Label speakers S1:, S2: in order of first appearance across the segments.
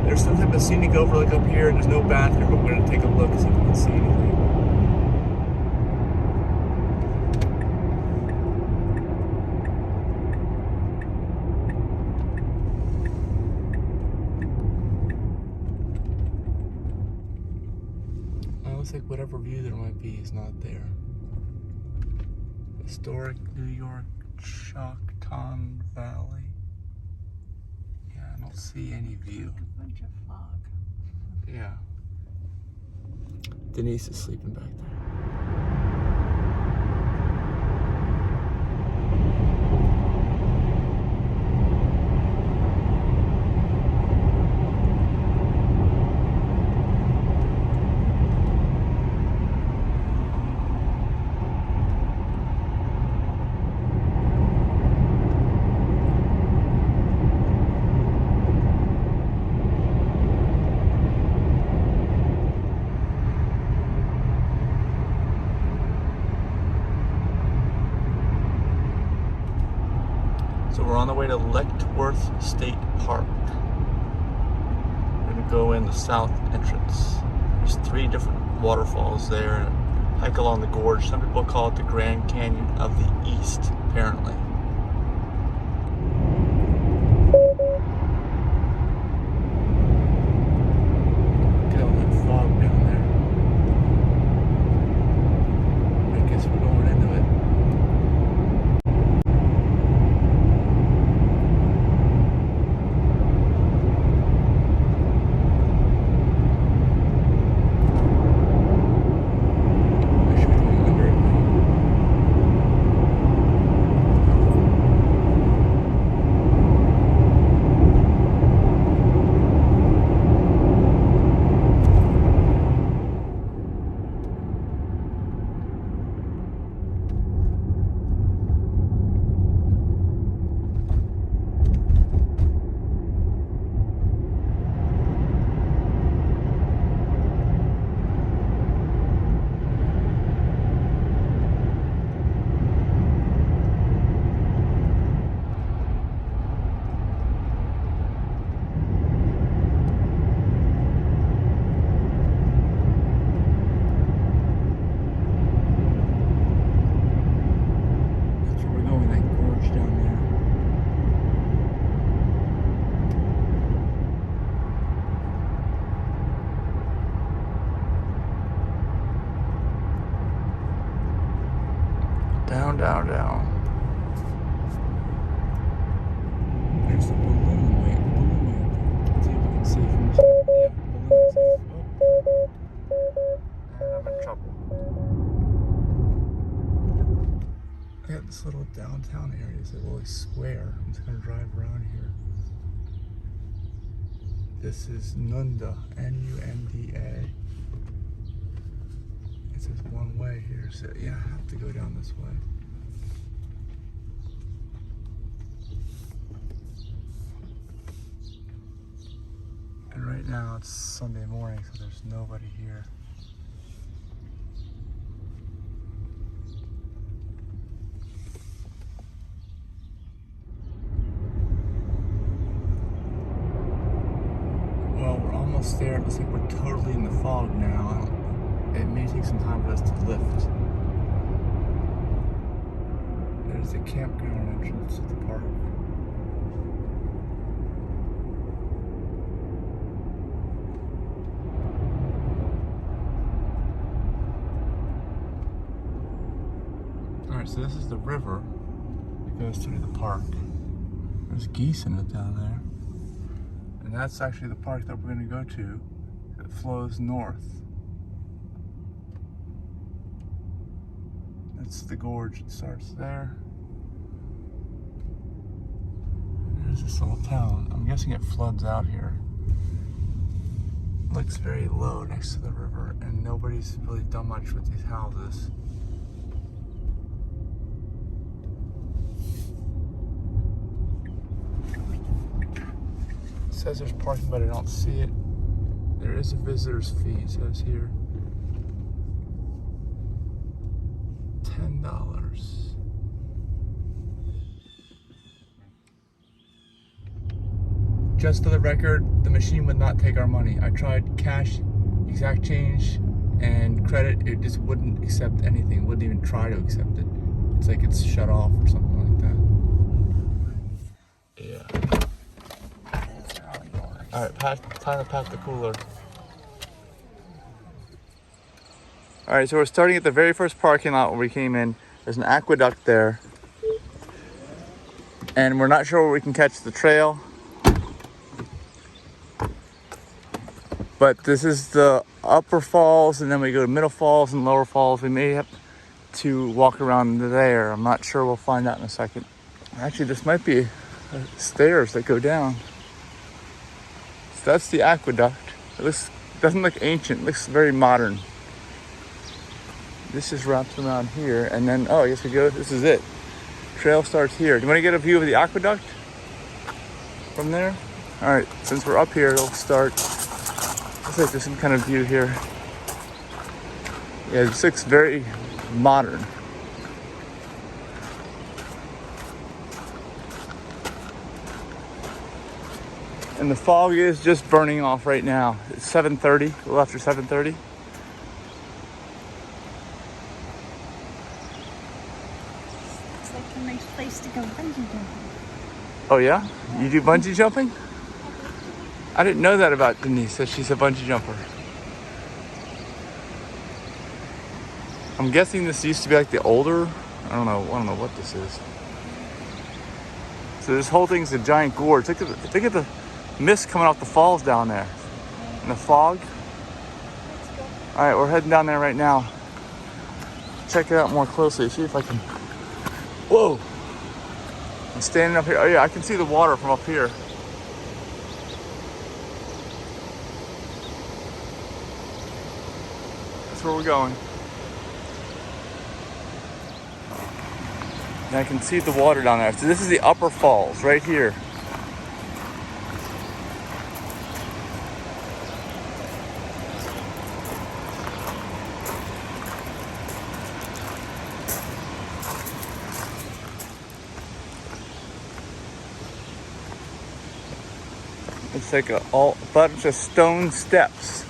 S1: There's some type of scenic overlook up here, and there's no bathroom, but we're gonna take a look and see if we can see anything. It looks like whatever view there might be is not there. Historic New York Choctaw Valley. Yeah, I don't see any view.
S2: A bunch of fog.
S1: Yeah. Denise is sleeping back there. So we're on the way to Letchworth State Park. We're gonna go in the south entrance. There's 3 different waterfalls there. Hike along the gorge. Some people call it the Grand Canyon of the East, apparently. Look at all that fog down there. I guess we're going into it. Down, down, down. There's the balloon. Wait, the balloon. Let's see if we can see from this. Yeah, balloon's oh. And I'm in trouble. I got this little downtown area. It's a little square. I'm just gonna drive around here. This is Nunda, Nunda. It says one way here, so yeah, I have to go down this way. And right now it's Sunday morning, so there's nobody here. Well, we're almost there. It looks like we're totally in the fog now. It may take some time for us to lift. There's the campground entrance to the park. Alright, so this is the river that goes through the park. There's geese in it down there. And that's actually the park that we're going to go to. It flows north. That's the gorge. It starts there. There's this little town. I'm guessing it floods out here. It looks very low next to the river, and nobody's really done much with these houses. It says there's parking, but I don't see it. There is a visitor's fee, it says here. $10. just for the record, the machine would not take our money. I tried cash, exact change, and credit. It just wouldn't accept anything. It wouldn't even try to accept it. It's like it's shut off or something like that. Yeah. Alright, time to pack the cooler. Alright, so we're starting at the very first parking lot where we came in. There's an aqueduct there. And we're not sure where we can catch the trail. But this is the upper falls, and then we go to middle falls and lower falls. We may have to walk around there. I'm not sure. We'll find out in a second. Actually, this might be stairs that go down. So that's the aqueduct. It doesn't look ancient. It looks very modern. This just wraps around here, and then, oh, I guess we go, this is it. Trail starts here. Do you want to get a view of the aqueduct from there? All right, since we're up here, it'll start. Looks like there's some kind of view here. Yeah, this looks very modern. And the fog is just burning off right now. It's 7:30, a little after 7:30.
S2: It's like a nice place to go bungee jumping.
S1: Oh yeah? You do bungee jumping? I didn't know that about Denise, that she's a bungee jumper. I'm guessing this used to be like the older, I don't know what this is. So this whole thing's a giant gorge. Look at the mist coming off the falls down there. And the fog. All right, we're heading down there right now. Check it out more closely, see if I can, whoa. I'm standing up here, oh yeah, I can see the water from up here. That's where we're going. And I can see the water down there. So this is the upper falls right here. It's like a bunch of stone steps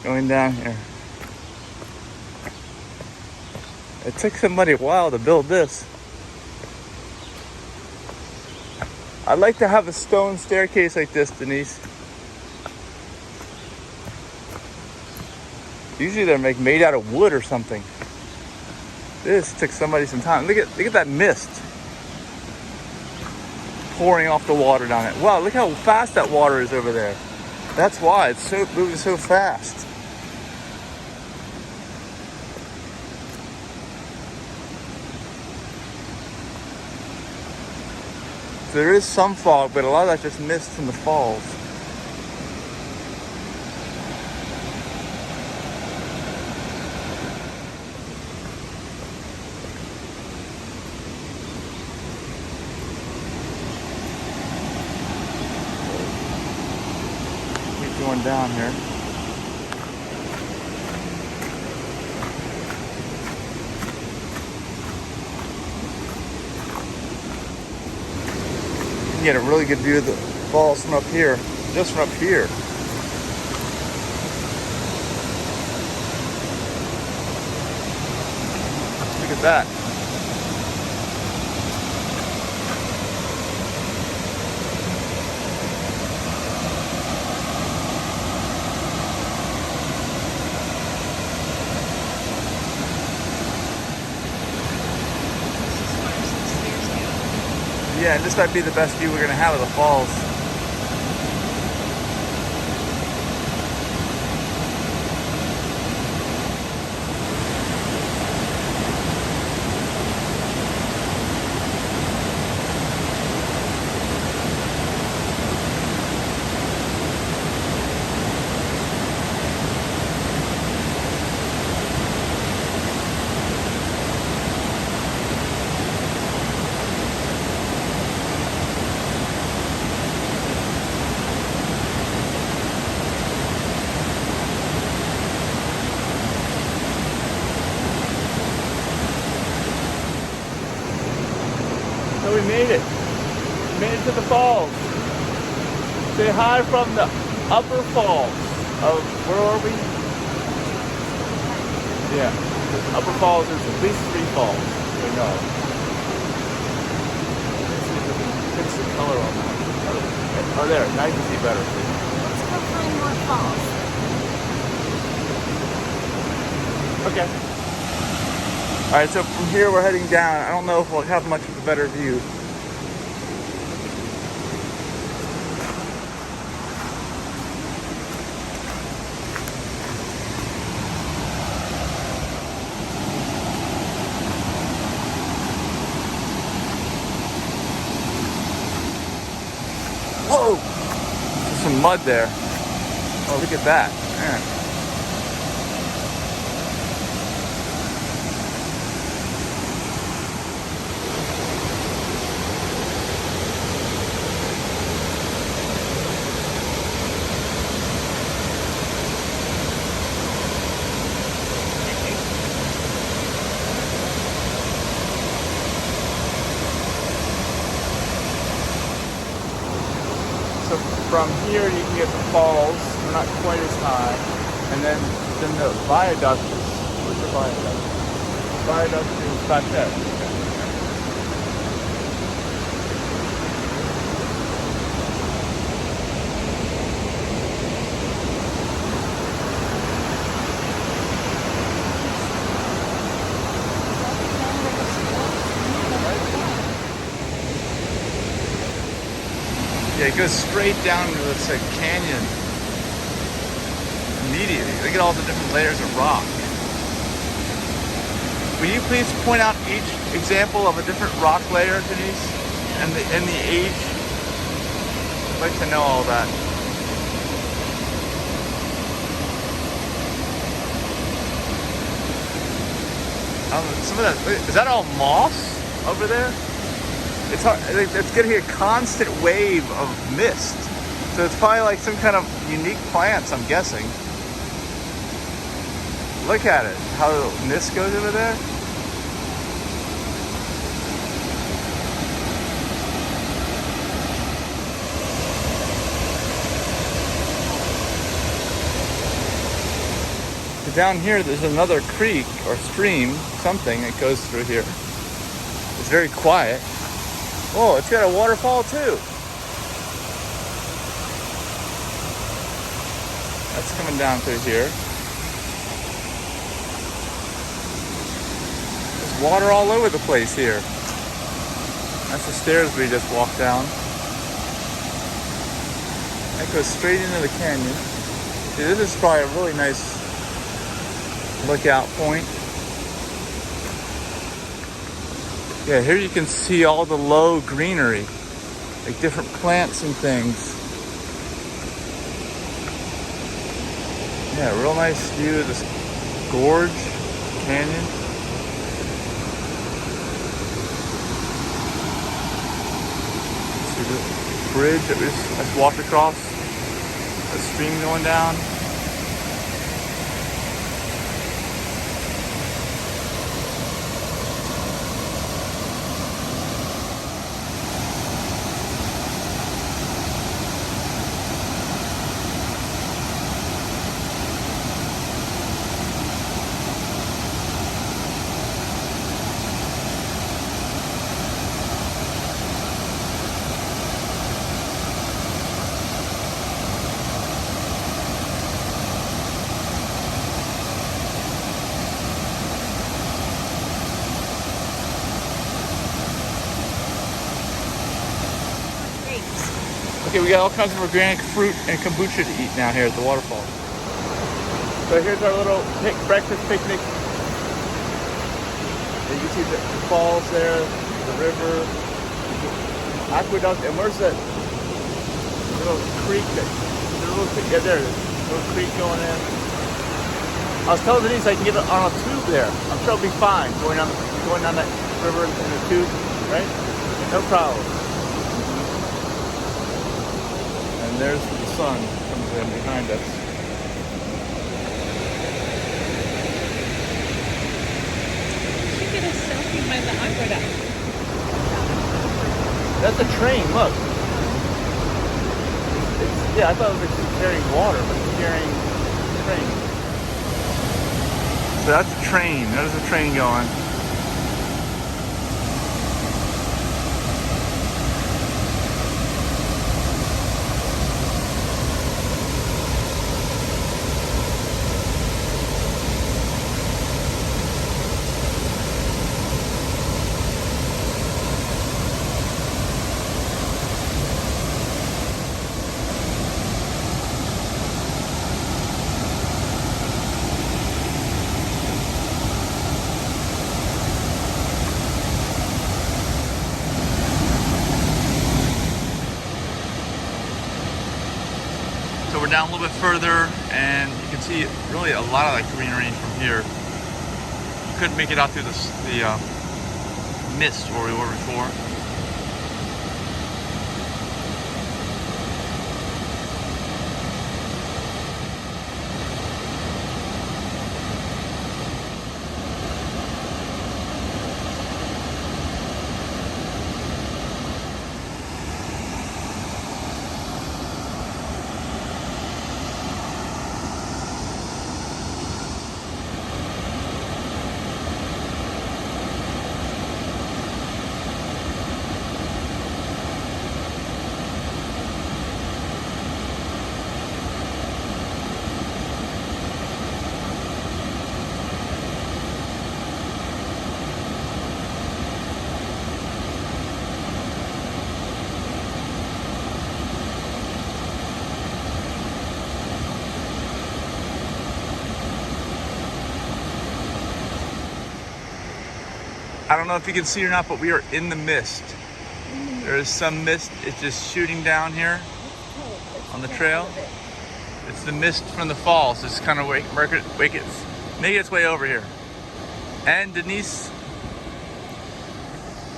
S1: going down here. It took somebody a while to build this. I'd like to have a stone staircase like this, Denise. Usually they're made out of wood or something. This took somebody some time. Look at that mist pouring off the water down it. Wow, look how fast that water is over there. That's why it's moving so fast. There is some fog, but a lot of that's just mist from the falls. Keep going down here. You can get a really good view of the falls from up here, just from up here. Look at that. Yeah, and this might be the best view we're gonna have of the falls. So we made it. We made it to the falls. Say hi from the upper falls of, where are we? Yeah, upper falls is at least 3 falls. We know. Let's see if we can fix the color on that. Oh, there, now you can see better.
S2: Let's go find more falls.
S1: Okay. All right, so from here we're heading down. I don't know if we'll have much of a better view. Whoa! There's some mud there. Oh, look at that. Man. So from here you can get the falls, they're not quite as high. And then the viaduct is, where's the viaduct? Viaduct is back there. Yeah, it goes straight down to this canyon immediately. Look at all the different layers of rock. Will you please point out each example of a different rock layer, Denise? And the age? I'd like to know all that. Some of that, is that all moss over there? It's hard, it's getting a constant wave of mist. So it's probably like some kind of unique plants, I'm guessing. Look at it, how the mist goes over there. So down here, there's another creek or stream, something that goes through here. It's very quiet. Oh, it's got a waterfall too. That's coming down through here. There's water all over the place here. That's the stairs we just walked down. That goes straight into the canyon. See, this is probably a really nice lookout point. Yeah, here you can see all the low greenery, like different plants and things. Yeah, real nice view of this gorge, canyon. See the bridge that we just walked across, a stream going down. Okay, we got all kinds of organic fruit and kombucha to eat now here at the waterfall. So here's our little breakfast picnic. You can see the falls there, the river, Aqueduct, and where's that little creek? Yeah, there it is. Little creek going in. I was telling Denise I can get it on a tube there. I'm sure it'll be fine going down that river in the tube, right? No problem. And there's the sun comes in behind us.
S2: We should get a selfie by the aqueduct.
S1: That's a train, look. It's Yeah, I thought it was just carrying water, but it's carrying train. So that's a train. There's a train going. So we're down a little bit further, and you can see really a lot of like greenery from here. Couldn't make it out through the mist where we were before. I don't know if you can see or not, but we are in the mist. There is some mist. It's just shooting down here on the trail. It's the mist from the falls. It's kind of making its way over here. And Denise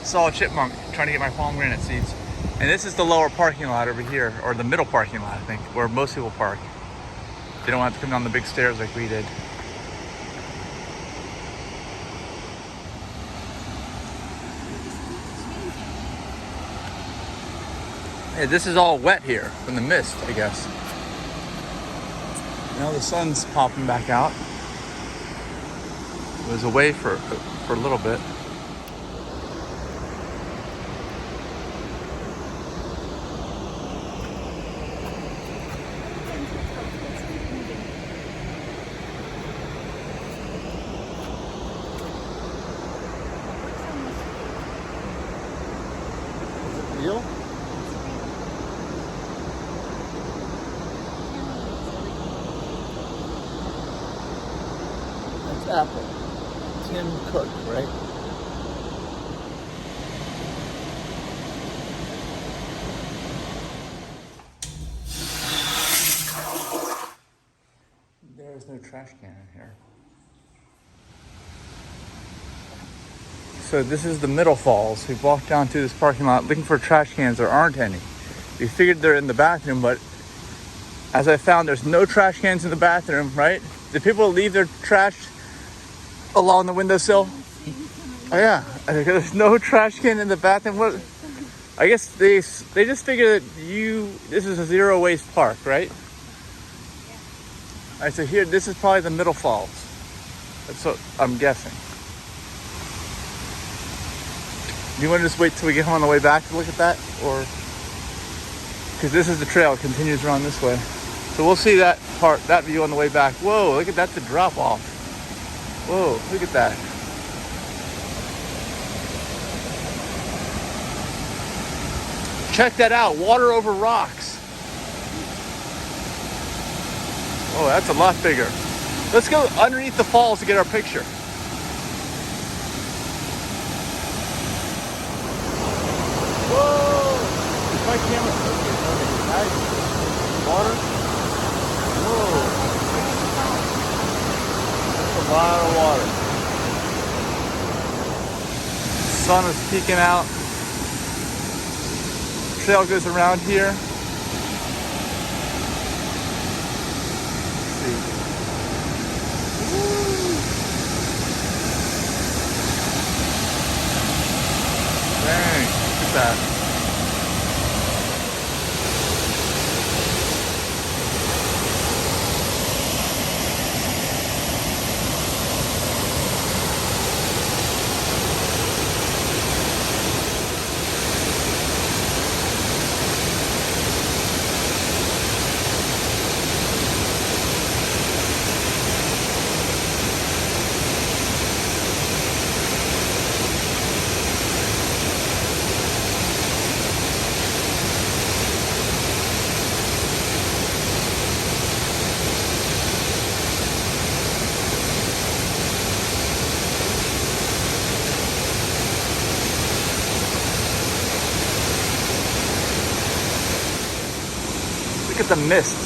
S1: saw a chipmunk trying to get my pomegranate seeds. And this is the lower parking lot over here, or the middle parking lot, I think, where most people park. They don't have to come down the big stairs like we did. Yeah, this is all wet here from the mist, I guess. Now the sun's popping back out. It was away for a little bit. Is it real? Apple. Tim Cook, right? There's no trash can in here. So this is the Middle Falls. We've walked down to this parking lot looking for trash cans. There aren't any. We figured they're in the bathroom, but as I found, there's no trash cans in the bathroom, right? Did people leave their trash along the windowsill? Oh yeah, there's no trash can in the bathroom. What? I guess they just figured that this is a zero waste park, right? All right, so here, this is probably the Middle Falls. That's what I'm guessing. Do you want to just wait till we get home on the way back to look at that, or because this is the trail, it continues around this way. So we'll see that view on the way back. Whoa, look at that, the drop off. Whoa, look at that. Check that out, water over rocks. Oh, that's a lot bigger. Let's go underneath the falls to get our picture. Whoa! Is my camera focused? Nice. Water? Whoa. That's a lot of water. Sun is peeking out. Trail goes around here. Let's see. Woo. Dang, look at that. the mist.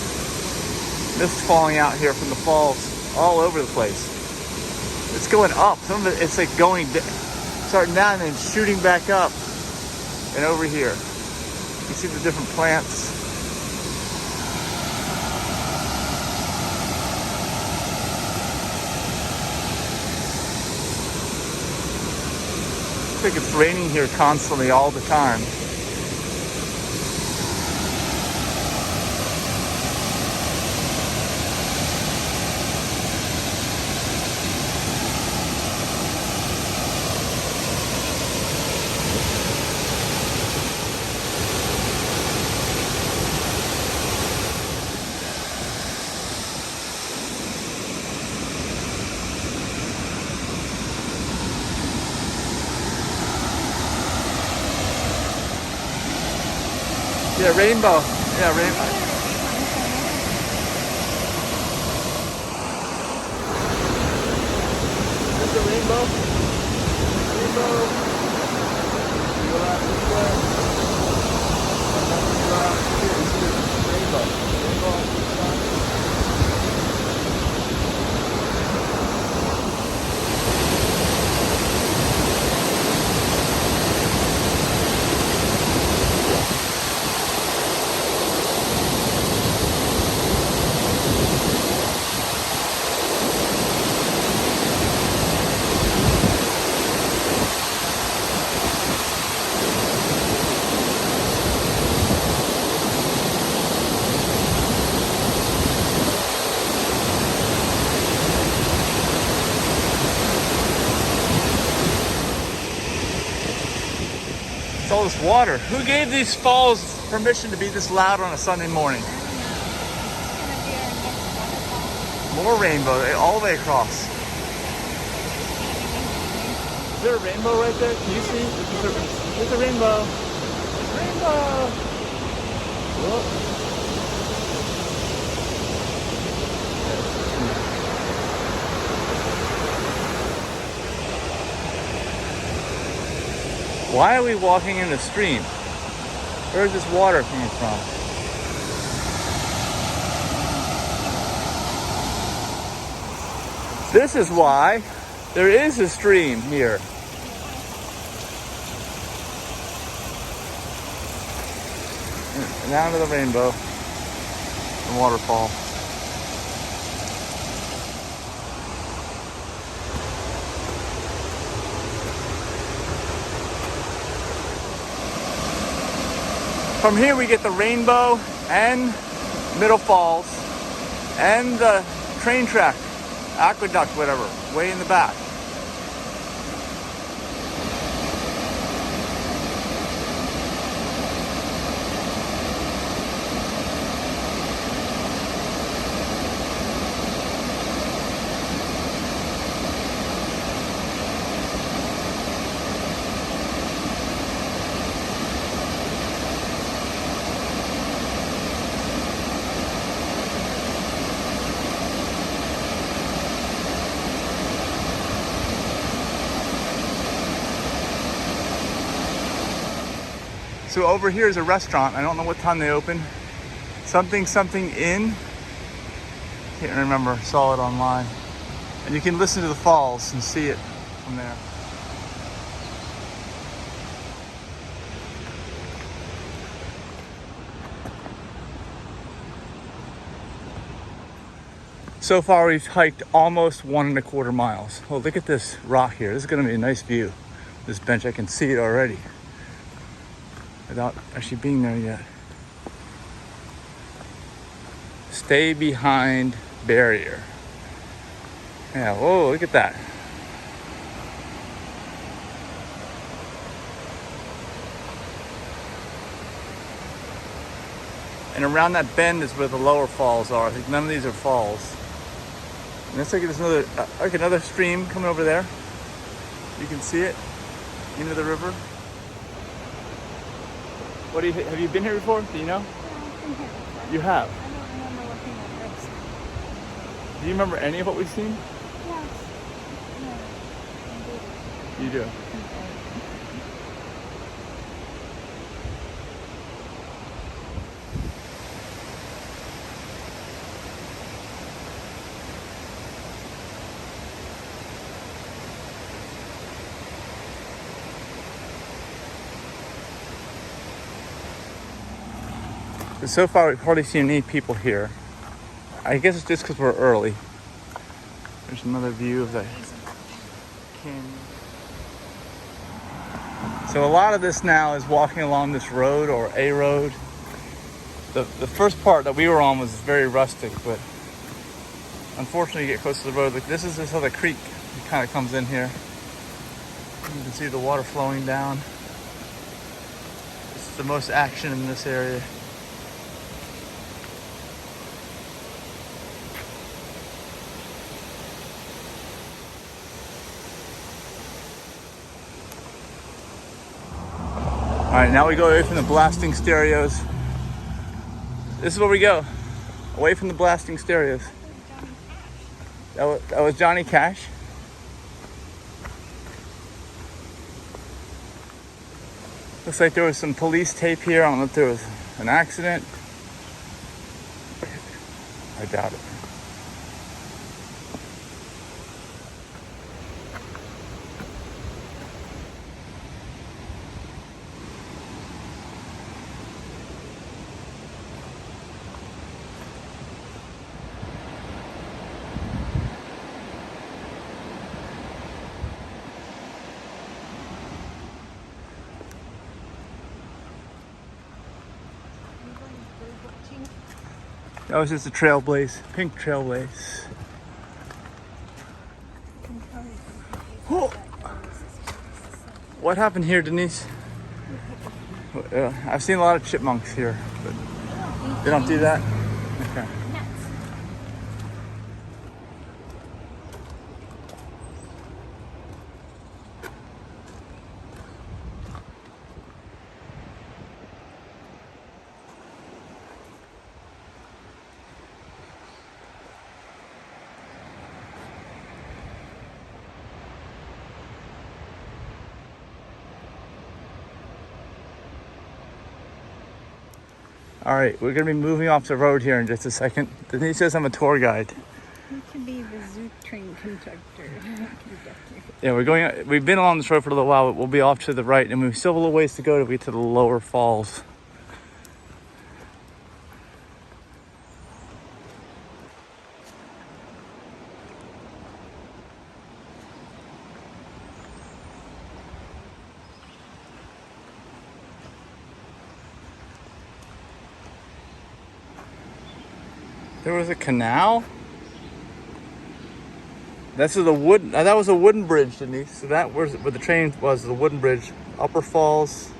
S1: Mist falling out here from the falls all over the place. It's going up. Some of it, it's like going, starting down and then shooting back up and over here. You see the different plants. It's like it's raining here constantly all the time. Yeah, rainbow. Yeah, rainbow. There's a rainbow. Rainbow. You go out this way. And then you go out here. You see the rainbow. Rainbow on the side. It's all this water. Who gave these falls permission to be this loud on a Sunday morning? More rainbow, all the way across. Is there a rainbow right there? Can you see? There's a rainbow. Rainbow! Whoa. Why are we walking in the stream? Where's this water coming from? This is why there is a stream here. And down to the rainbow, the waterfall. From here we get the rainbow and Middle Falls and the train track, Aqueduct, whatever, way in the back. So over here is a restaurant. I don't know what time they open. Something Inn. Can't remember, saw it online. And you can listen to the falls and see it from there. So far we've hiked almost 1.25 miles. Oh, look at this rock here. This is gonna be a nice view. This bench, I can see it already without actually being there yet. Stay behind barrier. Yeah, whoa, look at that. And around that bend is where the lower falls are. I think none of these are falls. And looks like there's another stream coming over there. You can see it into the river. What do you have you been here before? Do you know?
S2: Yeah, I've been here before.
S1: You have.
S2: I don't remember looking at this.
S1: Do you remember any of what we've seen?
S2: Yes. Yeah,
S1: You do. So far, we've hardly seen any people here. I guess it's just because we're early. There's another view of the canyon. So a lot of this now is walking along this road or a road. The first part that we were on was very rustic, but unfortunately you get close to the road. Like this is this other creek that kind of comes in here. You can see the water flowing down. This is the most action in this area. All right, now we go away from the blasting stereos. This is where we go, away from the blasting stereos. That was Johnny Cash. Looks like there was some police tape here. I don't know if there was an accident. I doubt it. That was just a trailblaze, pink trailblaze. Oh. What happened here, Denise? I've seen a lot of chipmunks here, but they don't do that? Okay. All right, we're gonna be moving off the road here in just a second. Denise says I'm a tour guide.
S2: You could be the zoo train conductor.
S1: Yeah, we've been along this road for a little while, but we'll be off to the right, and we still have a little ways to go to get to the lower falls. There was a canal. This is a wood. That was a wooden bridge, Denise. So that was where the train was. The wooden bridge. Upper Falls.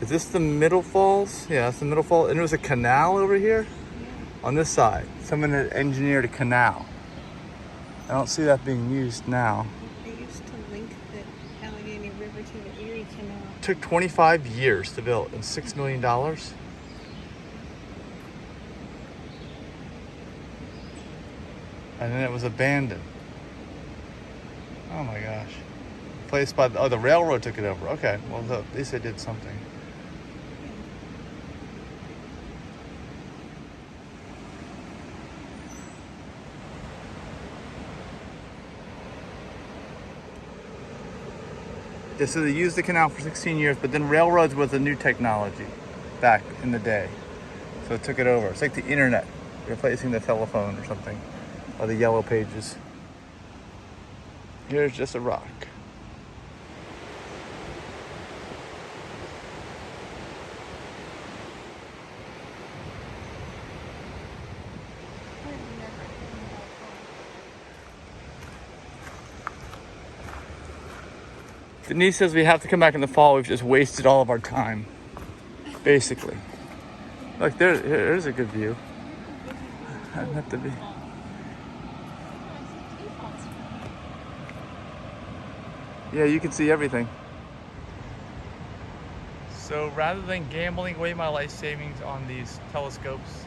S1: Is this the Middle Falls? Yeah, that's the Middle Falls. And there was a canal over here, on this side. Someone had engineered a canal. I don't see that being used now.
S2: They used to link the Allegheny River to the Erie Canal.
S1: It took 25 years to build and $6 million. And then it was abandoned. Oh my gosh. Placed by the railroad took it over. Okay, well, at least they did something. Yeah, so they used the canal for 16 years, but then railroads was a new technology back in the day. So it took it over. It's like the internet, replacing the telephone or something. Or the yellow pages. Here's just a rock. Denise says we have to come back in the fall. We've just wasted all of our time, basically. Look, there's a good view. I'd have to be. Yeah, you can see everything. So rather than gambling away my life savings on these telescopes,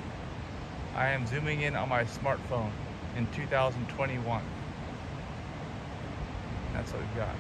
S1: I am zooming in on my smartphone in 2021. That's what we've got.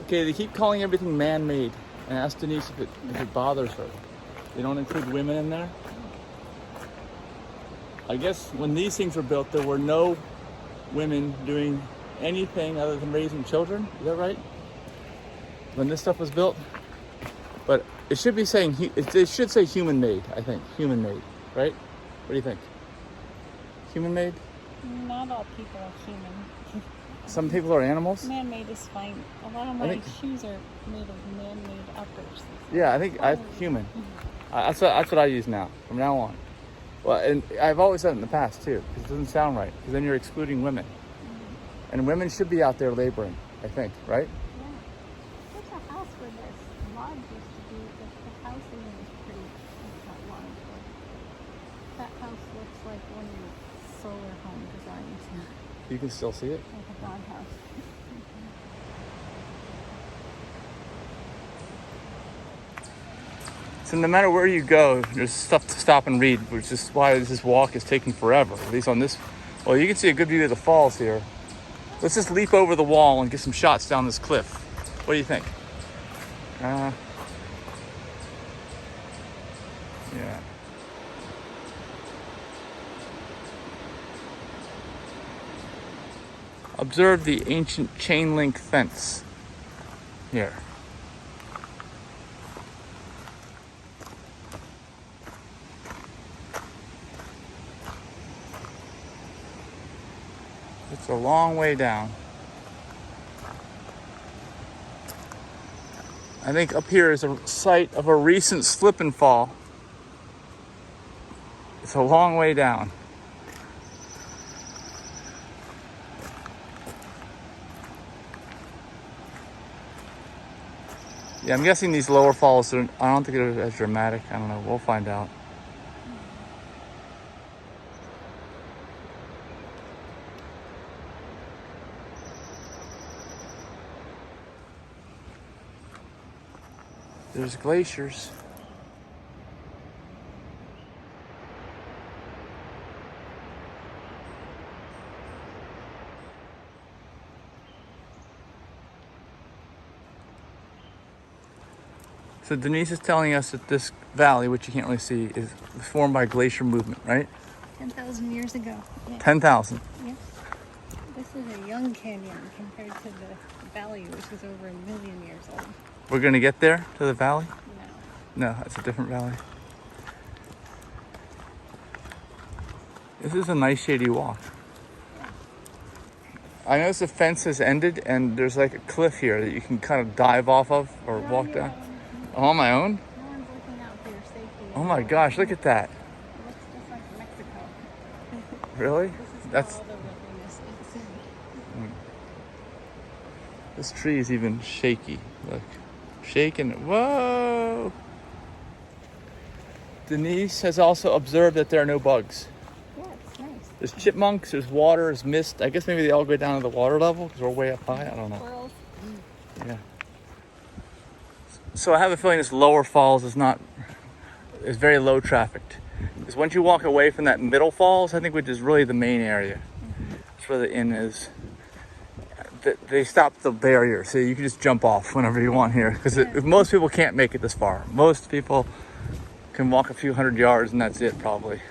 S1: Okay, they keep calling everything man-made, and ask Denise if it bothers her. They don't include women in there. I guess when these things were built, there were no women doing anything other than raising children. Is that right? When this stuff was built? But it should be saying, it should say human-made, I think. Human-made, right? What do you think? Human-made?
S2: Not all people are human.
S1: Some people are animals?
S2: Man-made is fine. A lot of my shoes are made of man-made uppers.
S1: Yeah, I think human. That's what I use now, from now on. Well, and I've always said it in the past too, because it doesn't sound right, because then you're excluding women. Mm-hmm. And women should be out there laboring, I think, right?
S2: Yeah. There's a house where this lodge used to be, the house isn't as pretty as that lodge, but that house looks like one of your solar home designs.
S1: You can still see it?
S2: Like a doghouse.
S1: So no matter where you go, there's stuff to stop and read, which is why this walk is taking forever. At least on this, well, you can see a good view of the falls here. Let's just leap over the wall and get some shots down this cliff. What do you think? Yeah. Observe the ancient chain link fence here. It's a long way down. I think up here is a site of a recent slip and fall. It's a long way down. Yeah, I'm guessing these lower falls, I don't think they're as dramatic. I don't know. We'll find out. There's glaciers. So Denise is telling us that this valley, which you can't really see, is formed by glacier movement, right?
S2: 10,000 years ago. Yeah.
S1: 10,000.
S2: Yes. This is a young canyon compared to the valley, which is over 1 million years old.
S1: We're gonna get there to the valley?
S2: No.
S1: No, that's a different valley. This is a nice shady walk. I noticed the fence has ended and there's like a cliff here that you can kind of dive off of or walk down. I'm on my own?
S2: No one's looking out for your safety.
S1: Oh my gosh, look at that.
S2: It looks just like Mexico.
S1: Really?
S2: This is all the wilderness is.
S1: This tree is even shaky. Look. Shaking. Whoa! Denise has also observed that there are no bugs.
S2: Yeah, it's nice.
S1: There's chipmunks, there's water, there's mist. I guess maybe they all go down to the water level because we're way up high. I don't know.
S2: Squirrels.
S1: Yeah. So I have a feeling this lower falls is very low trafficked. Because once you walk away from that middle falls, I think, which is really the main area, that's where the inn is. They stopped the barrier, so you can just jump off whenever you want here. Because most people can't make it this far. Most people can walk a few hundred yards and that's it, probably.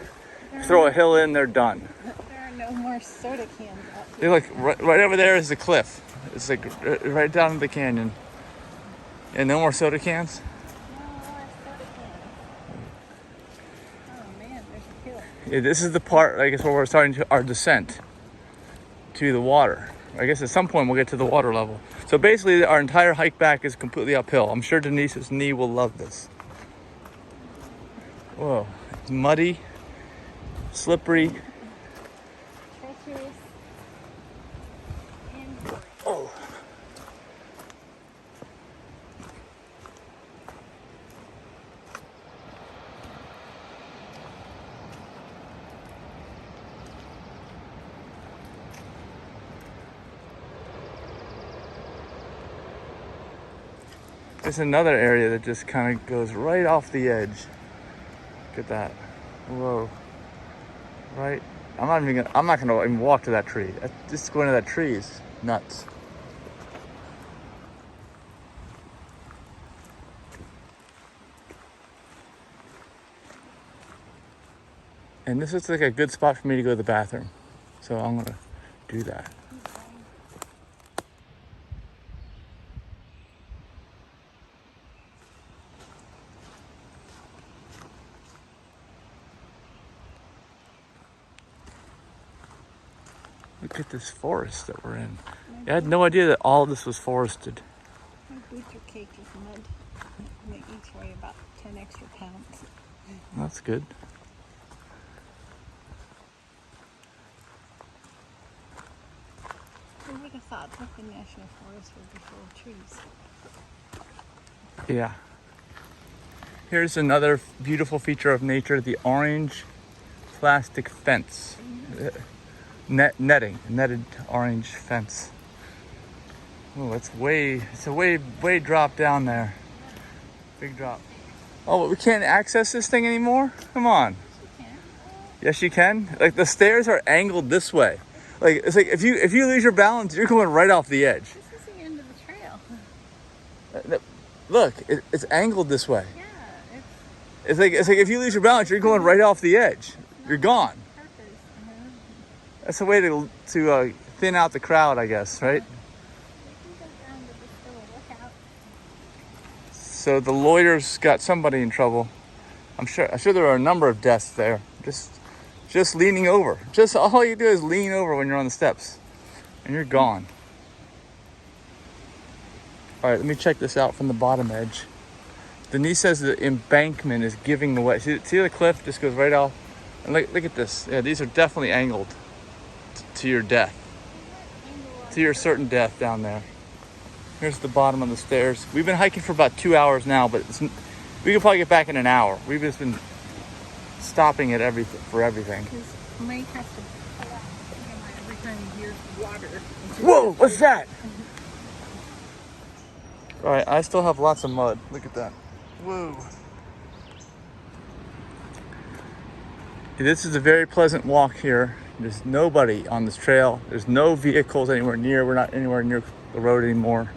S1: Throw a hill in, they're done.
S2: There are no more soda cans out here.
S1: They look right over there is the cliff. It's like right down to the canyon. And no more soda cans?
S2: No more soda cans. Oh man, there's a hill.
S1: Yeah, this is the part, I guess, where we're starting our descent to the water. I guess at some point we'll get to the water level. So basically our entire hike back is completely uphill. I'm sure Denise's knee will love this. Whoa, it's muddy, slippery.
S2: Treacherous. And
S1: Oh. There's another area that just kind of goes right off the edge. Look at that. Whoa. Right. I'm not gonna even walk to that tree. Just going to that tree is nuts. And this is like a good spot for me to go to the bathroom. So I'm gonna do that. Look at this forest that we're in. I had no idea that all of this was forested.
S2: My boots are caked with mud. They each weigh about 10 extra pounds.
S1: That's good.
S2: Who would have thought that the National Forest would be full of trees?
S1: Yeah. Here's another beautiful feature of nature, the orange plastic fence. Netted orange fence. Oh, it's a way drop down there. Big drop. Oh, but we can't access this thing anymore? Come on. Yes, you can. Like the stairs are angled this way. Like it's like if you lose your balance, you're going right off the edge.
S2: This is the end of the trail.
S1: Look, it's angled this way.
S2: Yeah,
S1: It's like if you lose your balance, you're going right off the edge. You're gone.
S2: purpose.
S1: That's a way to thin out the crowd, I guess, right?
S2: We can go down to this little lookout.
S1: So the lawyers got somebody in trouble. I'm sure there are a number of deaths there. Just leaning over. Just all you do is lean over when you're on the steps, and you're gone. All right, let me check this out from the bottom edge. Denise says the embankment is giving away. See the cliff just goes right off. And look at this. Yeah, these are definitely angled to your death. To your certain death down there. Here's the bottom of the stairs. We've been hiking for about 2 hours now, but we could probably get back in an hour. We've just been stopping at everything.
S2: Because Mike has to pull out every time he hears water.
S1: Whoa, what's that? All right, I still have lots of mud. Look at that. Whoa. This is a very pleasant walk here. There's nobody on this trail. There's no vehicles anywhere near. We're not anywhere near the road anymore.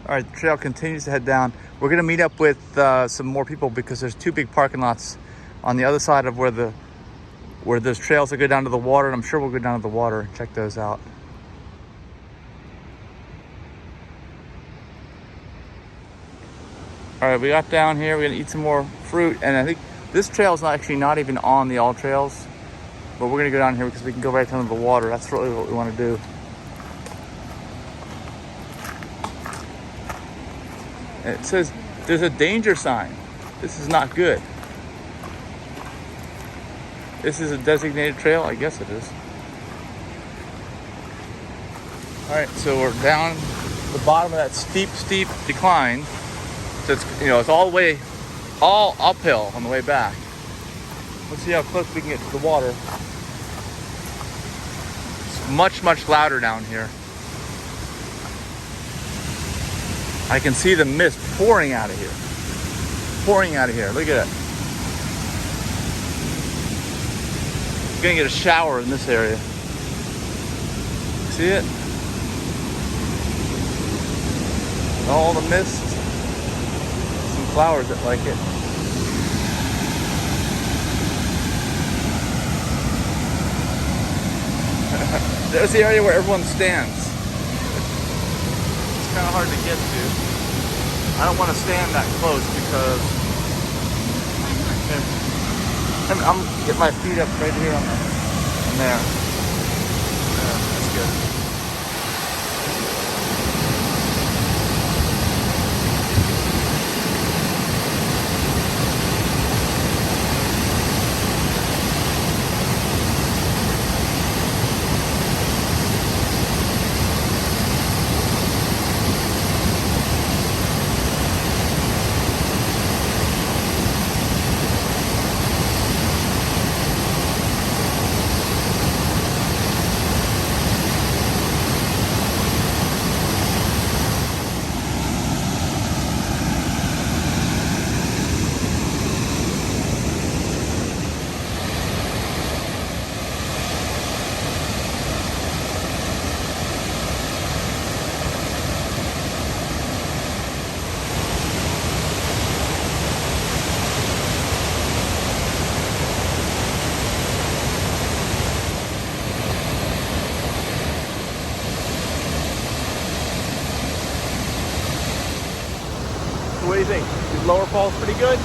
S1: All right, the trail continues to head down. We're gonna meet up with some more people because there's two big parking lots on the other side of where there's trails that go down to the water, and I'm sure we'll go down to the water and check those out. All right, we got down here. We're gonna eat some more fruit, and I think this trail is not even on the all trails, but we're gonna go down here because we can go right down to the water. That's really what we want to do. And it says there's a danger sign. This is not good. This is a designated trail? I guess it is. All right, so we're down the bottom of that steep decline. So it's all uphill on the way back. Let's see how close we can get to the water. It's much louder down here. I can see the mist pouring out of here. Look at it. I'm gonna get a shower in this area. See it? All the mist. Some flowers that like it. There's the area where everyone stands. It's kind of hard to get to. I don't want to stand that close because I'm get my feet up right here on there. That's good. do you think? Is lower falls pretty good?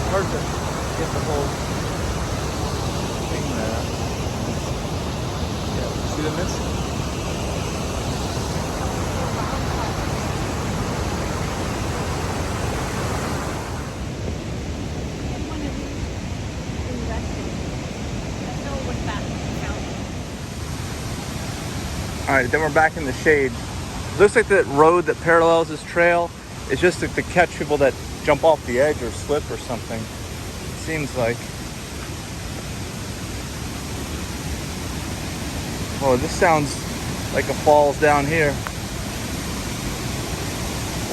S1: Hard to get the whole thing there. Yeah, see the mist? All right, then we're back in the shade. Looks like that road that parallels this trail is just to catch people that jump off the edge or slip or something. It seems like. Oh, this sounds like a falls down here.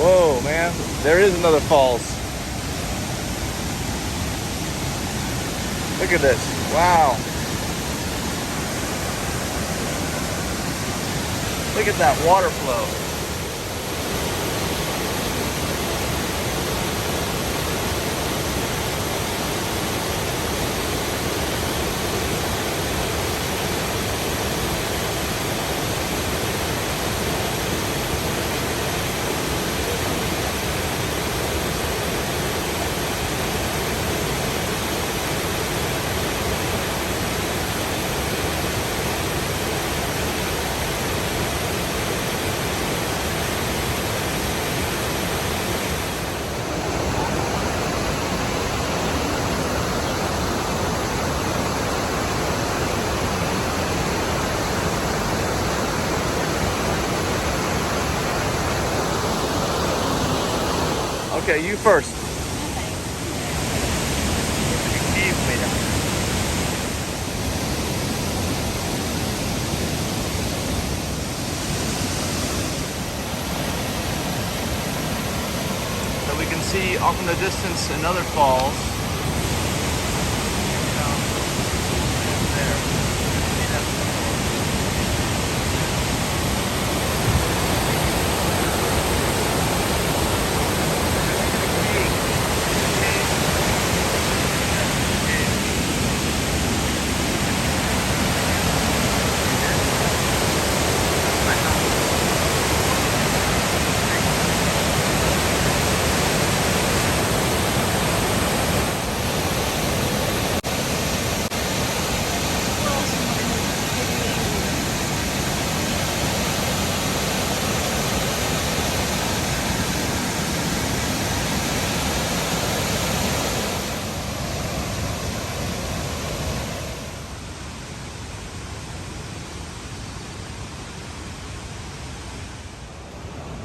S1: Whoa, man, there is another falls. Look at this, wow. Look at that water flow. Okay, you first. So we can see off in the distance another falls.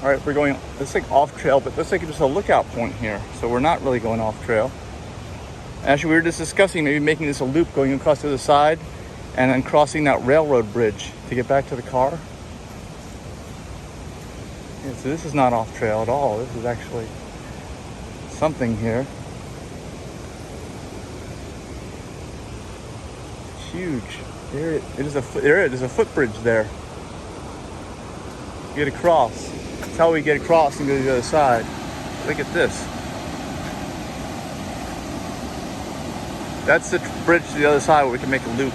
S1: All right, we're going, it's like off trail, but looks like just a lookout point here. So we're not really going off trail. Actually, we were just discussing maybe making this a loop going across the other side and then crossing that railroad bridge to get back to the car. Yeah, so this is not off trail at all. This is actually something here. It's huge. There it is. There's a footbridge there. You get across. That's how we get across and go to the other side. Look at this. That's the bridge to the other side where we can make a loop.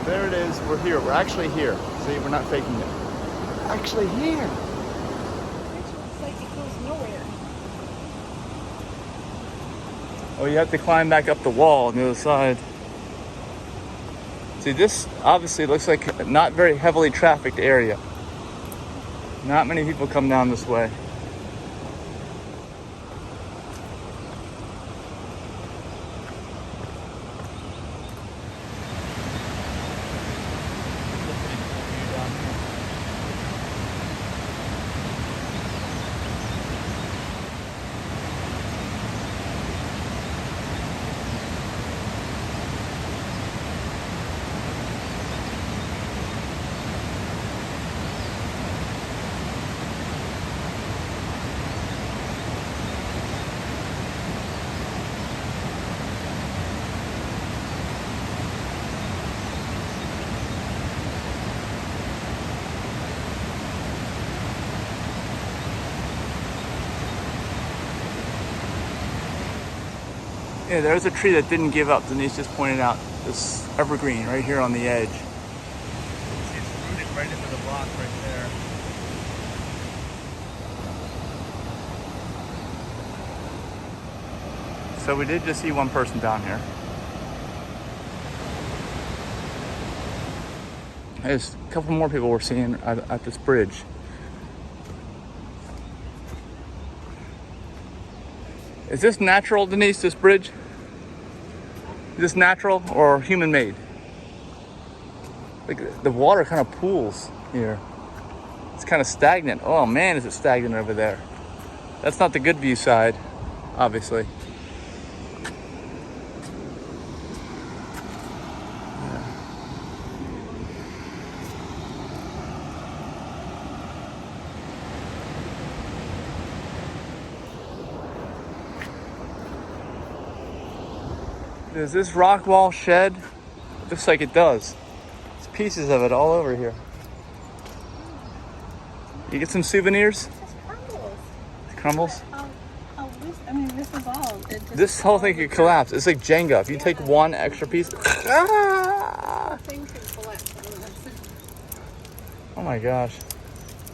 S1: There it is. We're here. We're actually here. See, we're not faking it. We're actually here.
S2: It looks like it goes nowhere.
S1: Oh, you have to climb back up the wall on the other side. See, this obviously looks like a not very heavily trafficked area. Not many people come down this way. Yeah, there's a tree that didn't give up. Denise just pointed out this evergreen right here on the edge. It's rooted right into the block right there. So we did just see one person down here. There's a couple more people we're seeing at this bridge. Is this natural, Denise, this bridge? Is this natural or human-made? Like the water kind of pools here. It's kind of stagnant. Oh man, is it stagnant over there. That's not the good view side, obviously. Does this rock wall shed? Looks like it does. There's pieces of it all over here. You get some souvenirs?
S2: It just crumbles.
S1: It crumbles?
S2: I mean, this is all.
S1: This whole thing could collapse. It's like Jenga. If you take one extra piece, ah!
S2: Thing could collapse. I mean, that's
S1: Oh my gosh.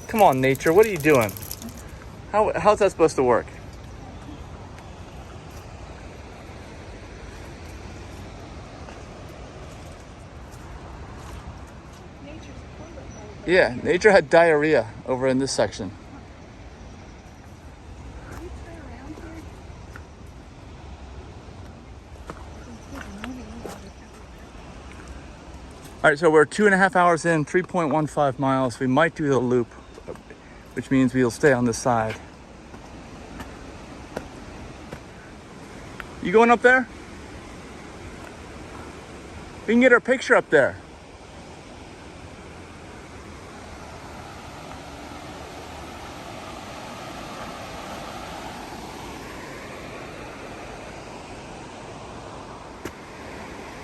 S1: Come on, nature. What are you doing? How's that supposed to work?
S2: nature's wonderful.
S1: Yeah, nature had diarrhea over in this section.
S2: Can you turn around here?
S1: All right, so we're 2.5 hours in, 3.15 miles. We might do the loop, which means we'll stay on this side. You going up there? We can get our picture up there.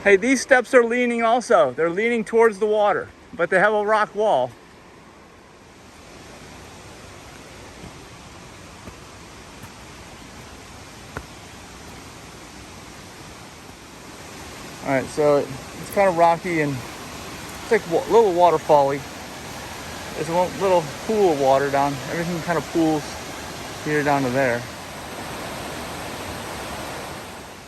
S1: Hey, these steps are leaning also. They're leaning towards the water, but they have a rock wall. All right, so it's kind of rocky and it's like a little waterfall-y. There's a little pool of water down. Everything kind of pools here down to there.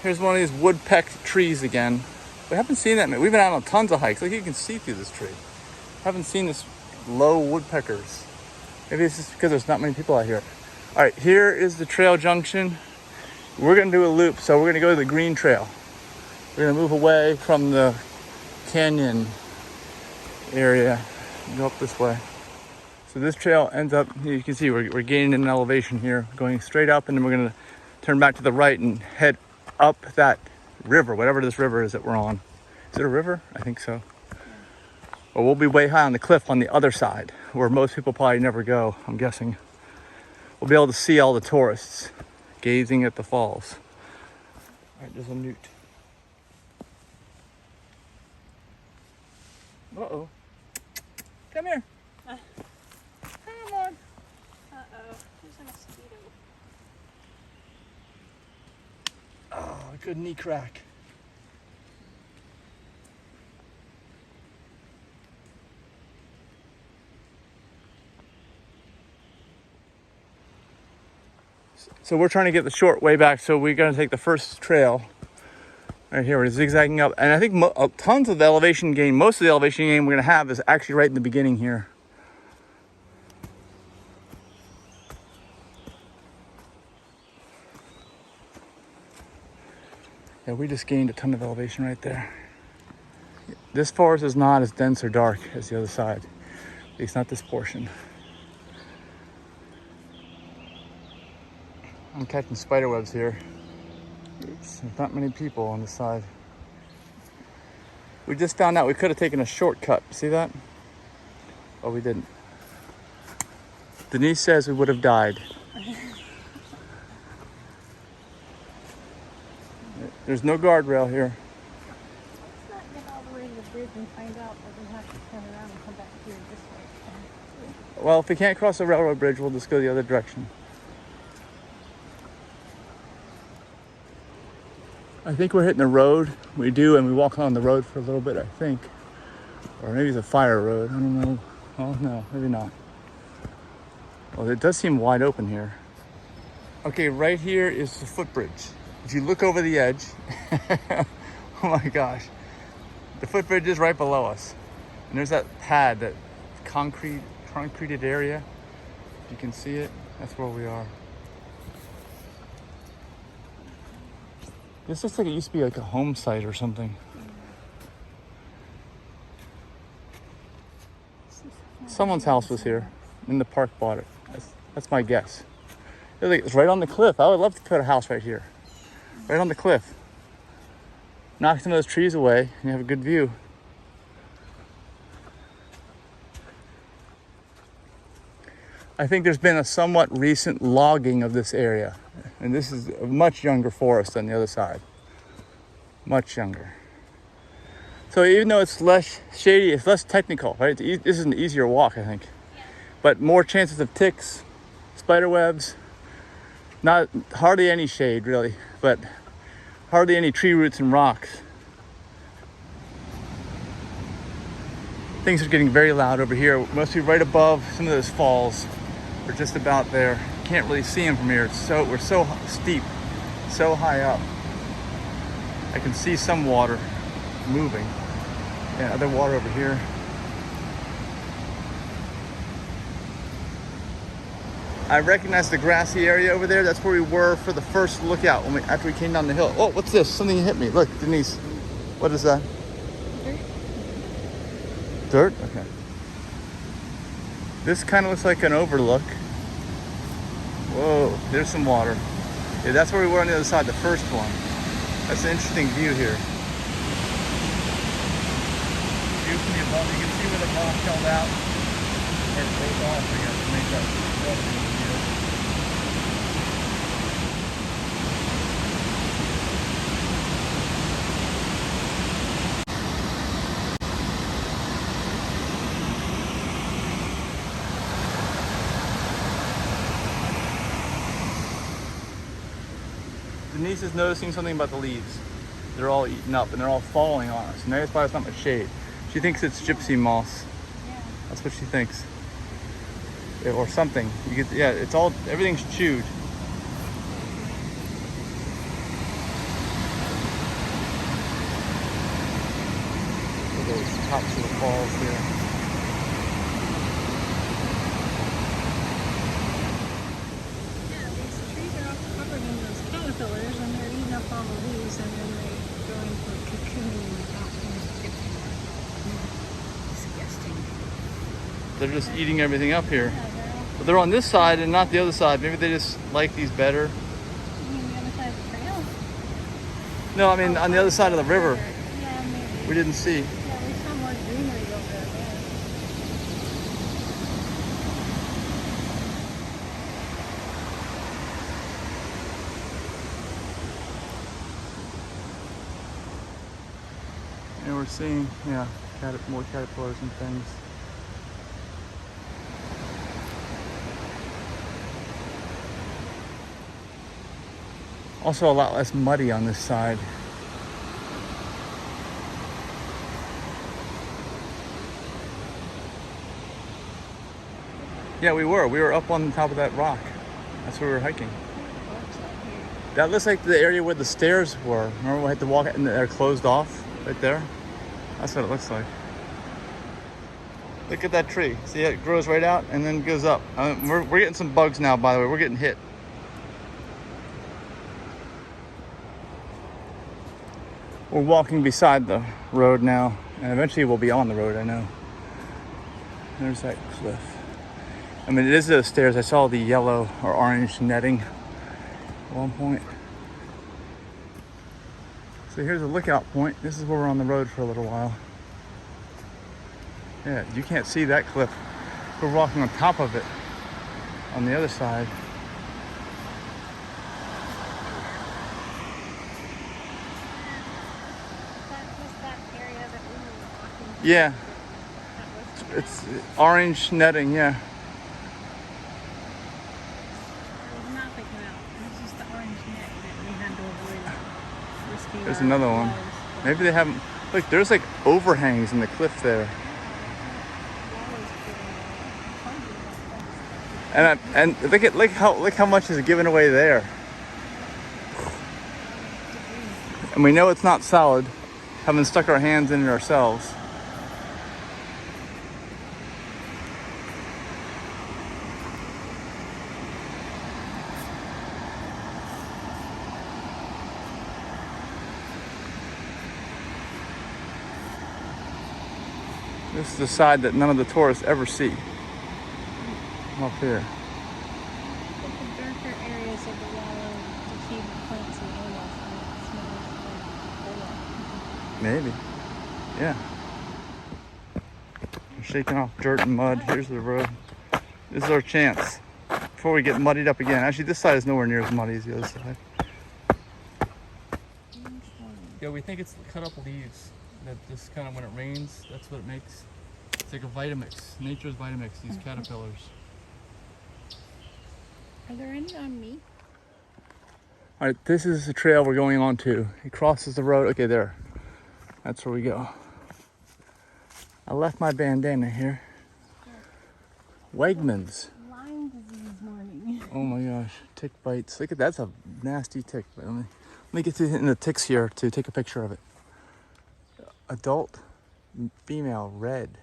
S1: Here's one of these woodpeck trees again. We haven't seen that. We've been out on tons of hikes. Like you can see through this tree. Haven't seen this low woodpeckers. Maybe it's just because there's not many people out here. All right, here is the trail junction. We're gonna do a loop, so we're gonna go to the green trail. We're gonna move away from the canyon area and go up this way. So this trail ends up, you can see we're gaining an elevation here, going straight up, and then we're gonna turn back to the right and head up that river, whatever this river is that we're on. Is it a river? I think so. Well, we'll be way high on the cliff on the other side, where most people probably never go, I'm guessing. We'll be able to see all the tourists gazing at the falls. All right, there's a newt. Uh-oh. Come here. Come on.
S2: Uh-oh. There's a mosquito.
S1: Oh, good knee crack. So we're trying to get the short way back, so we're going to take the first trail. Right here, we're zigzagging up. And I think tons of the elevation gain, most of the elevation gain we're going to have is actually right in the beginning here. Yeah, we just gained a ton of elevation right there. This forest is not as dense or dark as the other side. At least not this portion. I'm catching spider webs here. There's not many people on this side. We just found out we could have taken a shortcut. See that? Oh, we didn't. Denise says we would have died. There's no guardrail here.
S2: Let's not get all the way to the bridge and find out that we have to turn around and come back here this way.
S1: Well, if we can't cross the railroad bridge, we'll just go the other direction. I think we're hitting the road. We do, and we walk on the road for a little bit, I think. Or maybe it's a fire road. I don't know. Oh, no, maybe not. Well, it does seem wide open here. Okay, right here is the footbridge. If you look over the edge, oh my gosh, the footbridge is right below us. And there's that pad, that concreted area. If you can see it, that's where we are. This looks like it used to be like a home site or something. Someone's house was here, and the park bought it. That's my guess. It's right on the cliff. I would love to put a house right here. Right on the cliff. Knock some of those trees away, and you have a good view. I think there's been a somewhat recent logging of this area. And this is a much younger forest than the other side. Much younger. So even though it's less shady, it's less technical, right? This is an easier walk, I think.
S2: Yeah.
S1: But more chances of ticks, spider webs, hardly any shade really, but hardly any tree roots and rocks. Things are getting very loud over here. Must be right above some of those falls. We're just about there. Can't really see them from here. We're so steep, so high up. I can see some water moving. Yeah, other water over here. I recognize the grassy area over there. That's where we were for the first lookout after we came down the hill. Oh, what's this? Something hit me. Look, Denise. What is that? Dirt? Okay. This kind of looks like an overlook. Whoa, there's some water. Yeah, that's where we were on the other side, the first one. That's an interesting view here. View from the above, you can see where the rock held out. Or broke off, I guess, to make that water view. Denise is noticing something about the leaves. They're all eaten up and they're all falling on us. And that's why it's not much shade. She thinks it's gypsy moss.
S2: Yeah.
S1: That's what she thinks. Yeah, or something. Everything's chewed. Look at those tops of the falls here.
S2: Caterpillars, and they're eating up all the leaves, and then they go into a cocoon and out and disgusting.
S1: They're just eating everything up here.
S2: Yeah,
S1: But they're on this side and not the other side. Maybe they just like these better.
S2: you mean the other side of the trail?
S1: No, I mean on the other side of the river.
S2: Yeah, maybe.
S1: We didn't see.
S2: Yeah, we saw more greenery over there.
S1: And we're seeing, more caterpillars and things. Also a lot less muddy on this side. Yeah, we were up on the top of that rock. That's where we were hiking. That looks like the area where the stairs were. Remember we had to walk and they're closed off right there? That's what it looks like. Look at that tree. See, it grows right out and then goes up. We're getting some bugs now, by the way. We're getting hit. We're walking beside the road now, and eventually we'll be on the road, I know. There's that cliff. I mean, it is those stairs. I saw the yellow or orange netting at one point. So here's a lookout point. This is where we're on the road for a little while. Yeah, you can't see that cliff. We're walking on top of it on the other side. Yeah, it's orange netting, yeah.
S2: There was nothing out. It was just the orange net that we had to avoid. This
S1: There's another one. Maybe they haven't. Look, there's like overhangs in the cliff there. And look how much is given away there. And we know it's not solid, having stuck our hands in it ourselves. This is the side that none of the tourists ever see. Up here.
S2: But the darker areas of the water, decayed plants and oil, smells like oil.
S1: Maybe. Yeah. We're shaking off dirt and mud. Here's the road. This is our chance before we get muddied up again. Actually, this side is nowhere near as muddy as the other side. Yeah, we think it's cut up leaves. That just kind of, when it rains, that's what it makes. It's like a Vitamix. Nature's Vitamix, these caterpillars.
S2: Are there any on me?
S1: All right, this is the trail we're going on to. It crosses the road. Okay, there. That's where we go. I left my bandana here. Wegmans.
S2: Lyme disease morning.
S1: Oh my gosh, tick bites. Look at that's a nasty tick. But let me get in the ticks here to take a picture of it. Adult, female, red.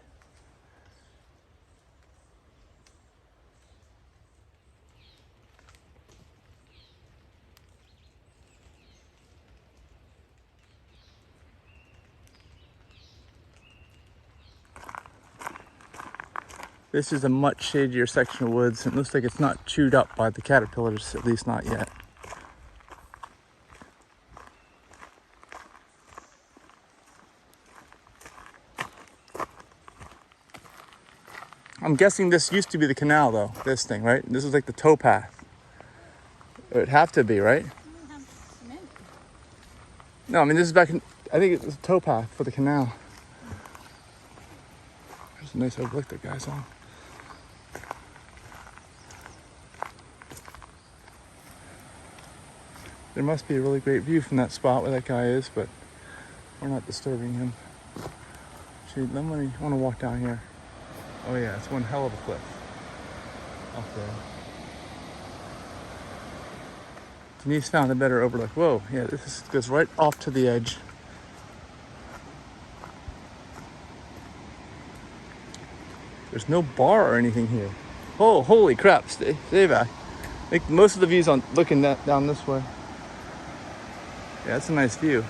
S1: This is a much shadier section of woods. It looks like it's not chewed up by the caterpillars, at least not yet. I'm guessing this used to be the canal though, this thing, right? This is like the towpath. It would have to be, right? No, I mean this is back in, I think it was a towpath for the canal. There's a nice overlook that guy's on. There must be a really great view from that spot where that guy is, but we're not disturbing him. Actually, I want to walk down here. Oh yeah, it's one hell of a cliff up there. Denise found a better overlook. Whoa, yeah, this goes right off to the edge. There's no bar or anything here. Oh, holy crap, stay back. I think most of the view's on looking down this way. Yeah, that's a nice view.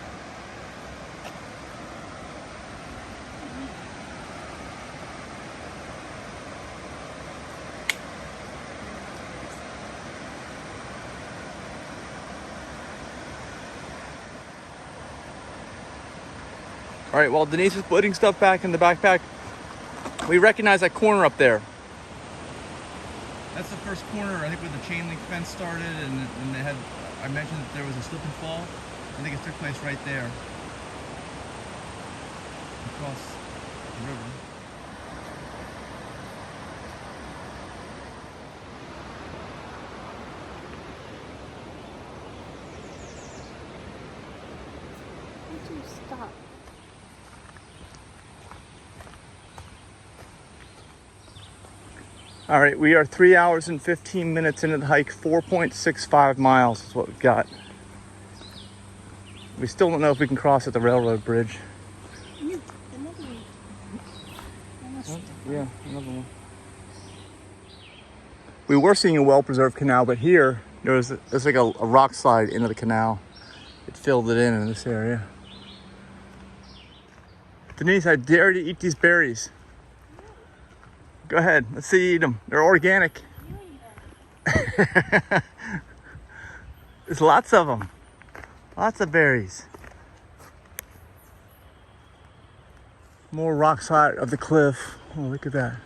S1: All right, while Denise is putting stuff back in the backpack, we recognize that corner up there. That's the first corner, I think, where the chain link fence started, and they had, I mentioned that there was a slip and fall. I think it took place right there, across the river.
S2: Why do you stop?
S1: All right, we are 3 hours and 15 minutes into the hike. 4.65 miles is what we've got. We still don't know if we can cross at the railroad bridge. Yeah, another one. We were seeing a well-preserved canal, but here there's like a rock slide into the canal. It filled it in this area. Denise, I dare you to eat these berries. Go ahead, let's see you eat them. They're organic. There's lots of them. Lots of berries. More rock side of the cliff. Oh, look at that.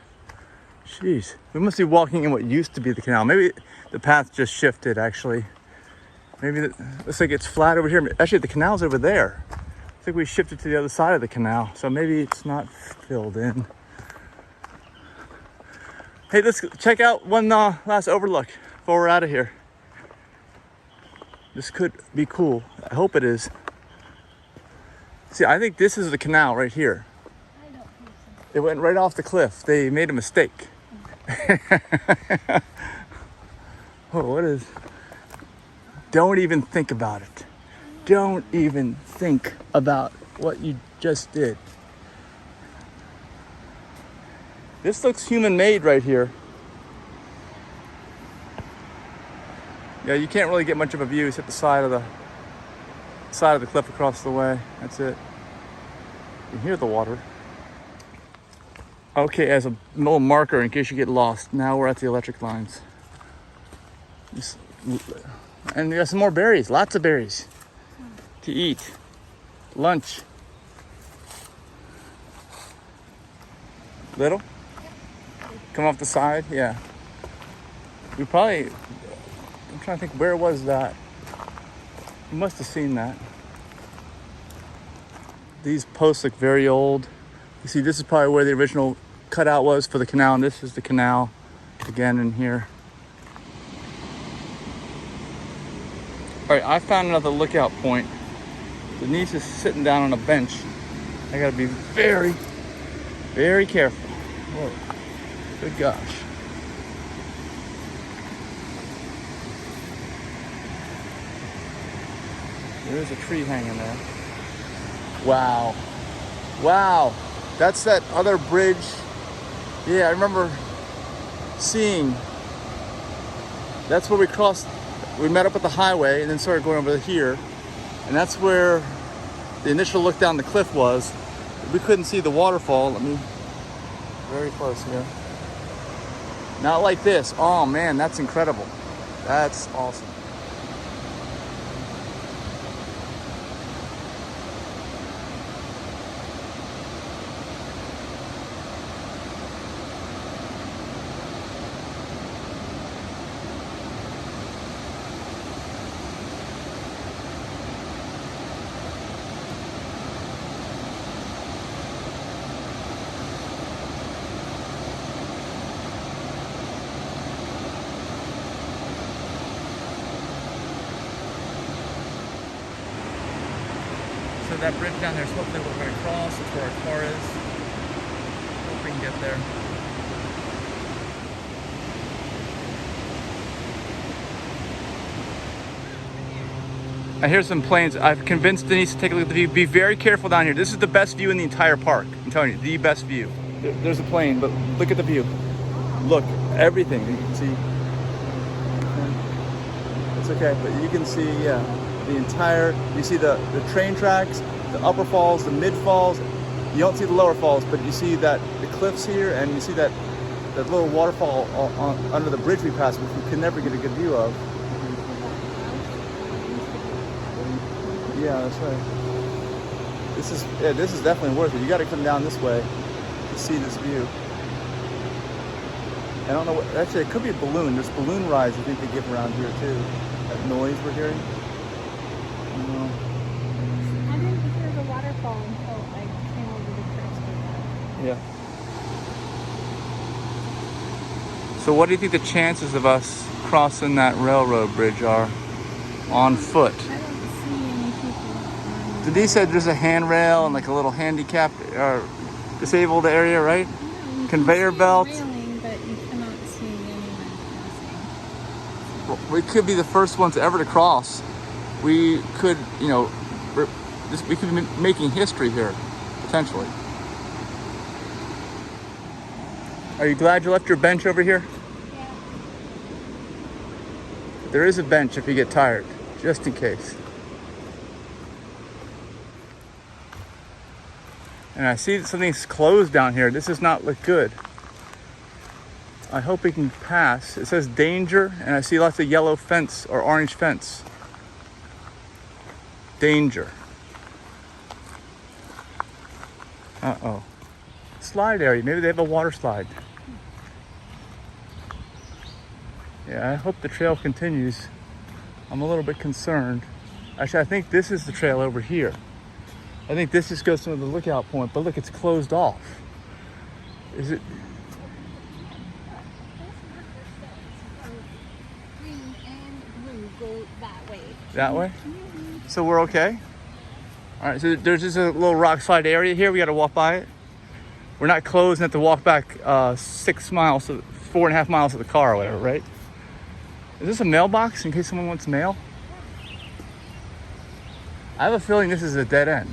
S1: Jeez. We must be walking in what used to be the canal. Maybe the path just shifted, actually. Maybe it looks like it's flat over here. Actually, the canal's over there. I think we shifted to the other side of the canal, so maybe it's not filled in. Hey, let's check out one last overlook before we're out of here. This could be cool. I hope it is. See, I think this is the canal right here.
S2: I don't think so.
S1: It went right off the cliff. They made a mistake. Oh, what is... Don't even think about it. Don't even think about what you just did. This looks human-made right here. Yeah, you can't really get much of a view except the side of the cliff across the way. That's it. You can hear the water. Okay, as a little marker in case you get lost, now we're at the electric lines. And we got some more berries, lots of berries to eat. Lunch. Little? Come off the side? Yeah. We probably, I'm trying to think, where was that? We must have seen that. These posts look very old. You see, this is probably where the original cutout was for the canal, and this is the canal again in here. All right, I found another lookout point. Denise is sitting down on a bench. I gotta be very, very careful. Whoa, good gosh. There's a tree hanging there. Wow. Wow. That's that other bridge. Yeah, I remember seeing. That's where we crossed. We met up at the highway and then started going over here. And that's where the initial look down the cliff was. We couldn't see the waterfall. Let me, very close here. Not like this. Oh man, that's incredible. That's awesome. So that bridge down there is hopefully what we're going to cross. It's where our car is. Hope we can get there. I hear some planes. I've convinced Denise to take a look at the view. Be very careful down here. This is the best view in the entire park. I'm telling you, the best view. There's a plane, but look at the view. Look, everything. You can see. It's okay, but you can see, yeah, the entire, you see the train tracks, the upper falls, the mid falls. You don't see the lower falls, but you see that the cliffs here, and you see that little waterfall under the bridge we passed, which we could never get a good view of. Yeah, that's right. This is definitely worth it. You got to come down this way to see this view. I don't know what, actually it could be a balloon. There's balloon rides I think they give around here too. That noise we're hearing.
S2: I didn't hear the waterfall until I came over the crest.
S1: Yeah. So what do you think the chances of us crossing that railroad bridge are on foot?
S2: I don't see any people.
S1: Denise said there's a handrail and like a little handicapped or disabled area, right?
S2: No,
S1: Conveyor belt.
S2: Railing, but you cannot see anyone crossing.
S1: We could be the first ones ever to cross. We could, you know, we could be making history here, potentially. Are you glad you left your bench over here?
S2: Yeah.
S1: There is a bench if you get tired, just in case. And I see that something's closed down here. This does not look good. I hope we can pass. It says danger, and I see lots of yellow fence or orange fence. Danger. Uh-oh. Slide area. Maybe they have a water slide. Yeah, I hope the trail continues. I'm a little bit concerned. Actually, I think this is the trail over here. I think this just goes to the lookout point, but look, it's closed off. Is it?
S2: Green and blue go that way.
S1: That way? So we're okay? All right, so there's just a little rock slide area here. We got to walk by it. We're not closed and have to walk back 6 miles, so 4.5 miles to the car or whatever, right? Is this a mailbox in case someone wants mail? I have a feeling this is a dead end.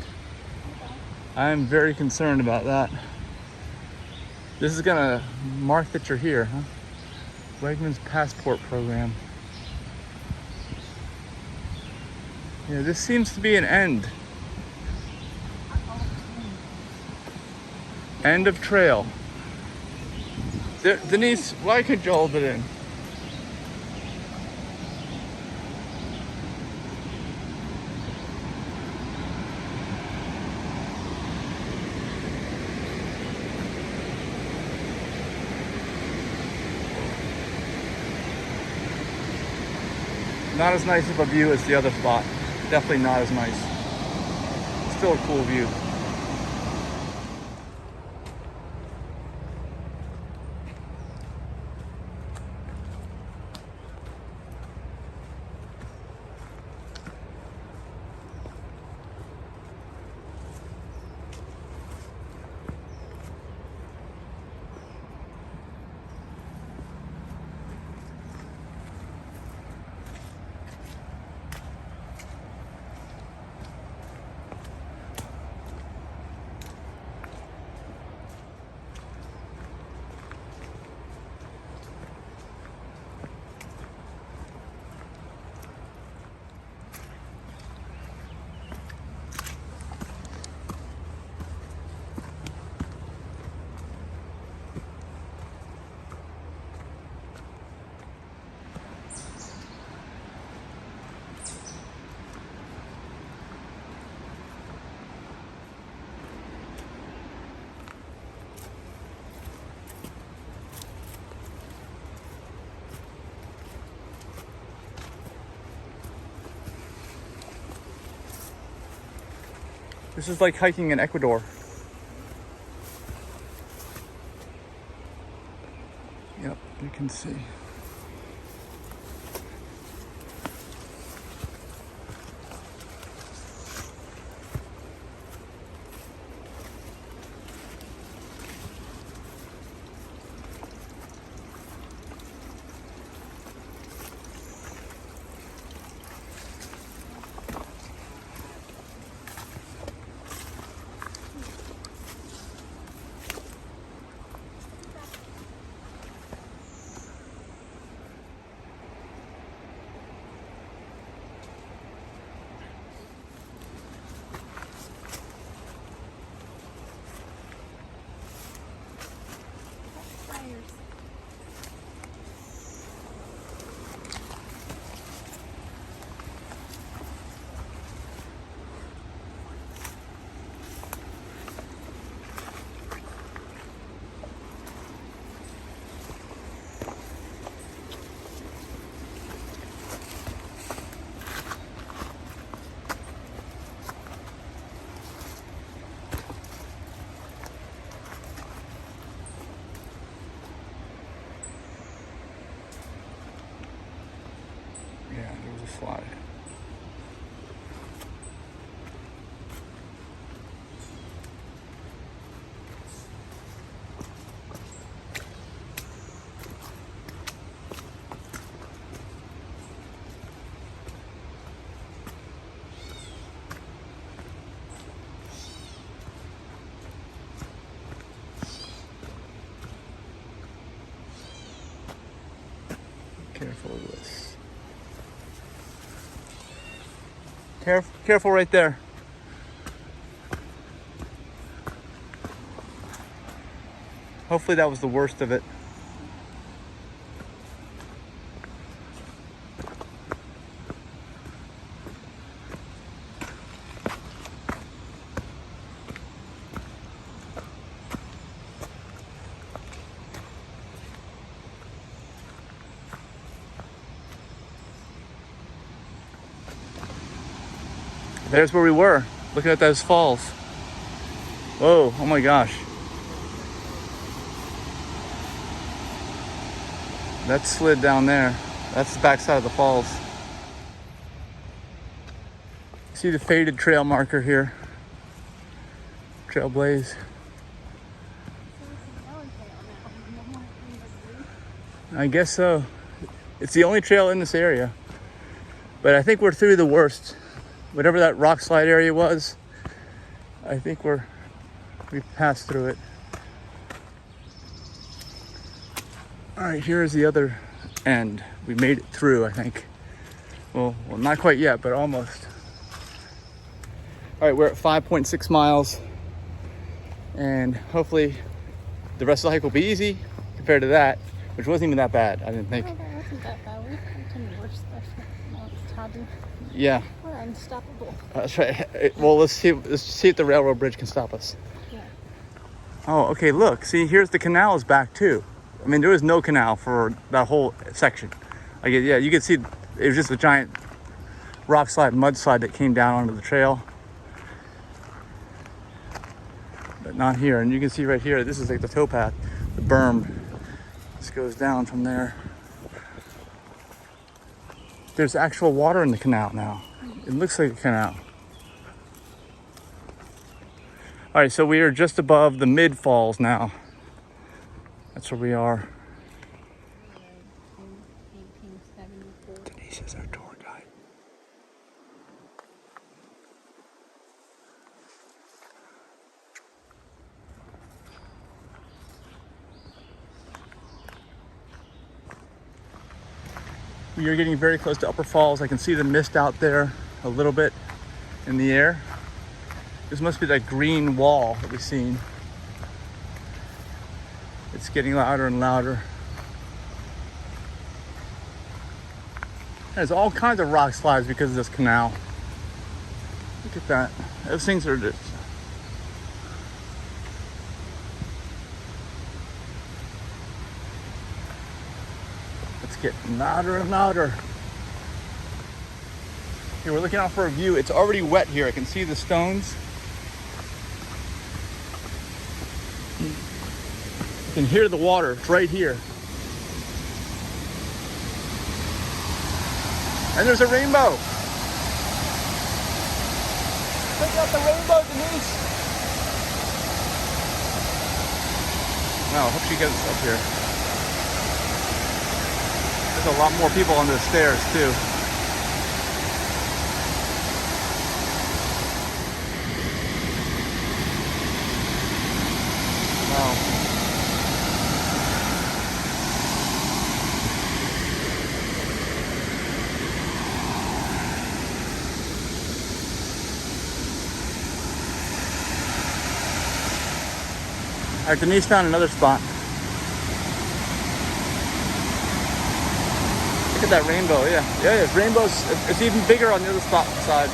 S1: I'm very concerned about that. This is gonna mark that you're here, huh? Wegmans Passport Program. Yeah, this seems to be an end. End of trail. Denise, why could you hold it in? Not as nice of a view as the other spot. Definitely not as nice. Still a cool view. This is like hiking in Ecuador. Yep, you can see. Yeah, there was a slide. Careful of this. Careful right there. Hopefully that was the worst of it. There's where we were, looking at those falls. Whoa, oh my gosh. That slid down there. That's the backside of the falls. See the faded trail marker here. Trailblaze. I guess so. It's the only trail in this area. But I think we're through the worst. Whatever that rock slide area was, I think we've passed through it. All right, here's the other end. We made it through, I think. Well, not quite yet, but almost. All right, we're at 5.6 miles. And hopefully the rest of the hike will be easy compared to that, which wasn't even that bad, I didn't think.
S2: No, that wasn't that bad. We've done worse stuff. No, it's harder.
S1: Yeah.
S2: We're unstoppable.
S1: That's right. Well, let's see if the railroad bridge can stop us.
S2: Yeah.
S1: Oh, okay, look. See, here's the canal is back too. I mean, there was no canal for that whole section. Like, yeah, you can see it was just a giant rock slide, mud slide that came down onto the trail. But not here. And you can see right here, this is like the towpath, the berm. This goes down from there. There's actual water in the canal now. It looks like a canal. All right, so we are just above the mid falls now. That's where we are. Denise is our tour guide. We are getting very close to Upper Falls. I can see the mist out there a little bit in the air. This must be that green wall that we've seen. It's getting louder and louder. There's all kinds of rock slides because of this canal. Look at that. Those things are just... It's getting louder and louder. Here, we're looking out for a view. It's already wet here. I can see the stones. You can hear the water. It's right here. And there's a rainbow. Check out the rainbow, Denise. Wow, I hope she gets up here. There's a lot more people on the stairs too. Wow. All right, Denise found another spot. Look at that rainbow, yeah. Yeah, it's rainbows. It's even bigger on the other side.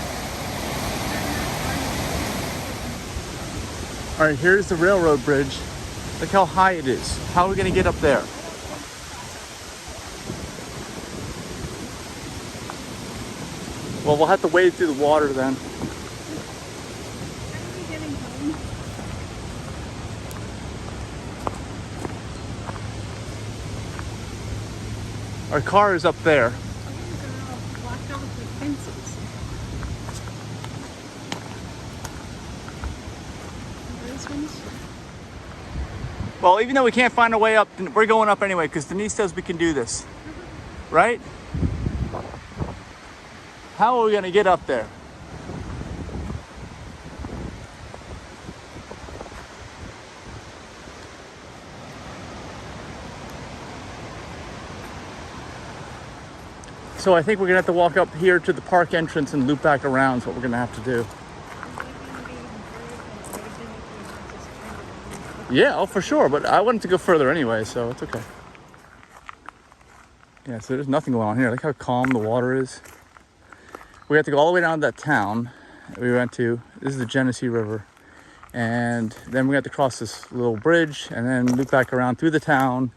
S1: All right, here's the railroad bridge. Look how high it is. How are we gonna get up there? Well, we'll have to wade through the water then. Our car is up there. Well, even though we can't find a way up, we're going up anyway because Denise says we can do this. Right? How are we going to get up there? So I think we're gonna have to walk up here to the park entrance and loop back around is what we're gonna have to do. Yeah, oh for sure, but I wanted to go further anyway, so it's okay. Yeah, so there's nothing going on here. Look how calm the water is. We have to go all the way down to that town we went to. This is the Genesee River. And then we have to cross this little bridge and then loop back around through the town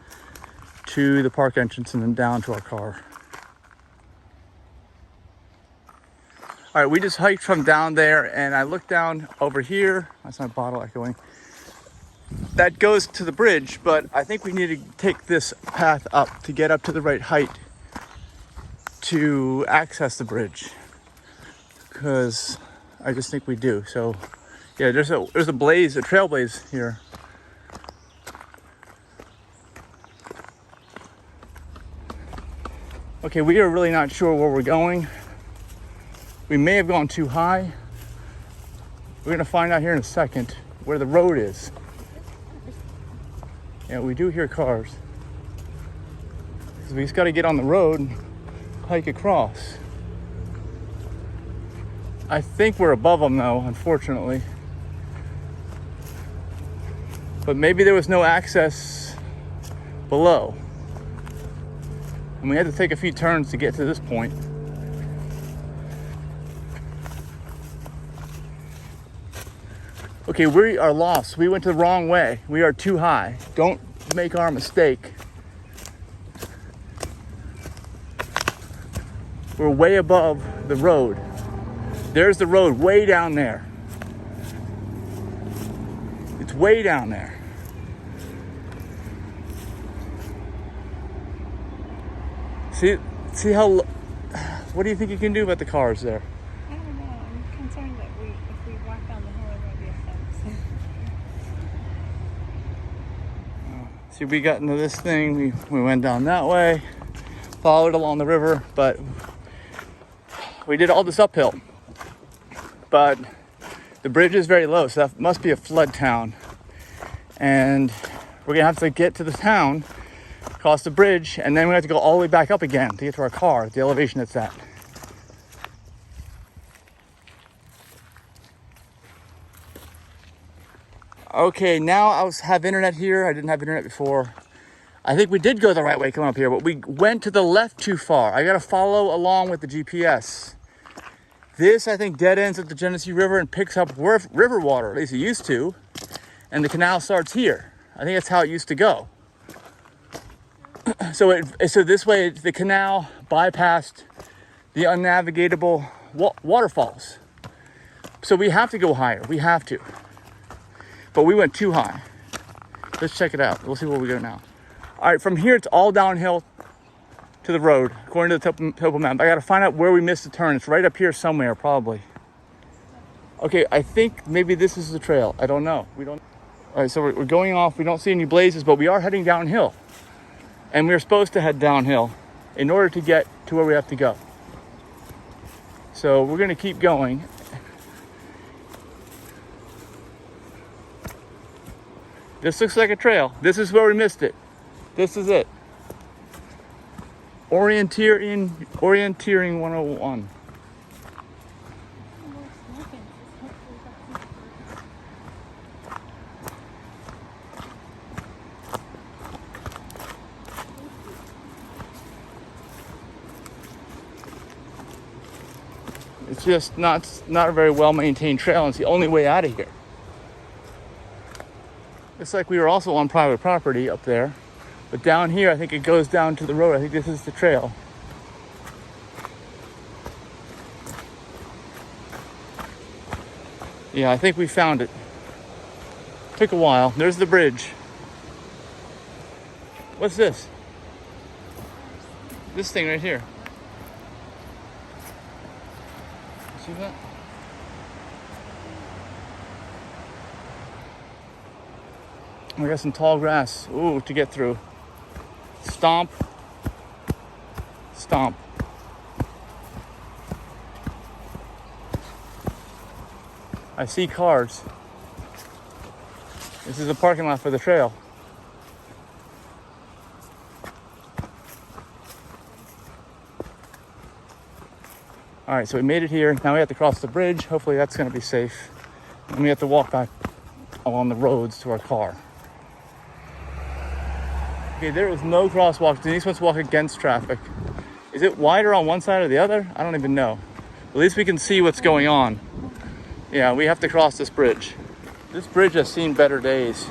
S1: to the park entrance and then down to our car. All right, we just hiked from down there and I looked down over here. That's my bottle echoing. That goes to the bridge, but I think we need to take this path up to get up to the right height to access the bridge. because I just think we do. So yeah, there's a blaze, a trail blaze here. Okay, we are really not sure where we're going. We may have gone too high. We're gonna find out here in a second where the road is. Yeah, we do hear cars. So we just gotta get on the road and hike across. I think we're above them though, unfortunately. But maybe there was no access below. And we had to take a few turns to get to this point. Okay, we are lost. We went the wrong way. We are too high. Don't make our mistake. We're way above the road. There's the road way down there. It's way down there. See how, what do you think you can do about the cars there?
S2: I don't know. I'm concerned that if we walk down the hill, there might be a fence.
S1: See, we got into this thing. We went down that way, followed along the river, but we did all this uphill. But the bridge is very low, so that must be a flood town. And we're gonna have to get to the town, cross the bridge, and then we have to go all the way back up again to get to our car at the elevation it's at. Okay, now I have internet here. I didn't have internet before. I think we did go the right way coming up here, but we went to the left too far. I gotta follow along with the GPS. This, I think, dead ends at the Genesee River and picks up river water, at least it used to. And the canal starts here. I think that's how it used to go. So this way, the canal bypassed the unnavigatable waterfalls. So we have to go higher. We have to. But we went too high. Let's check it out. We'll see where we go now. All right, from here, it's all downhill to the road, according to the topo map. I got to find out where we missed the turn. It's right up here somewhere, probably. Okay, I think maybe this is the trail. I don't know. We don't. All right, so we're going off. We don't see any blazes, but we are heading downhill. And we're supposed to head downhill in order to get to where we have to go. So we're going to keep going. This looks like a trail. This is where we missed it. This is it. Orienteering 101. It's just not a very well maintained trail, and it's the only way out of here. It's like we were also on private property up there, but down here I think it goes down to the road. I think this is the trail. Yeah, I think we found it. Took a while. There's the bridge. What's this? This thing right here. See that? We got some tall grass. Ooh, to get through. Stomp. Stomp. I see cars. This is the parking lot for the trail. All right, so we made it here. Now we have to cross the bridge. Hopefully that's gonna be safe. And we have to walk back along the roads to our car. Okay, there is no crosswalk. Denise wants to walk against traffic. Is it wider on one side or the other? I don't even know. At least we can see what's going on. Yeah, we have to cross this bridge. This bridge has seen better days.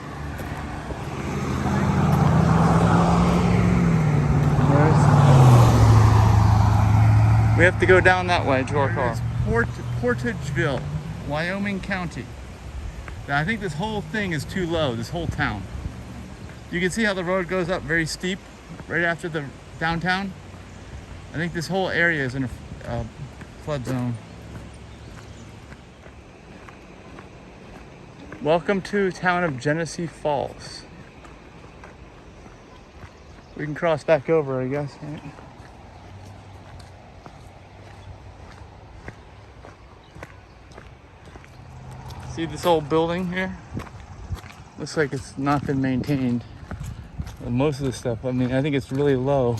S1: We have to go down that way to our car. Portageville, Wyoming County. Now, I think this whole thing is too low, this whole town. You can see how the road goes up very steep right after the downtown. I think this whole area is in a flood zone. Welcome to town of Genesee Falls. We can cross back over, I guess. Right? See this old building here? Looks like it's not been maintained. Well, most of the stuff, I mean, I think it's really low.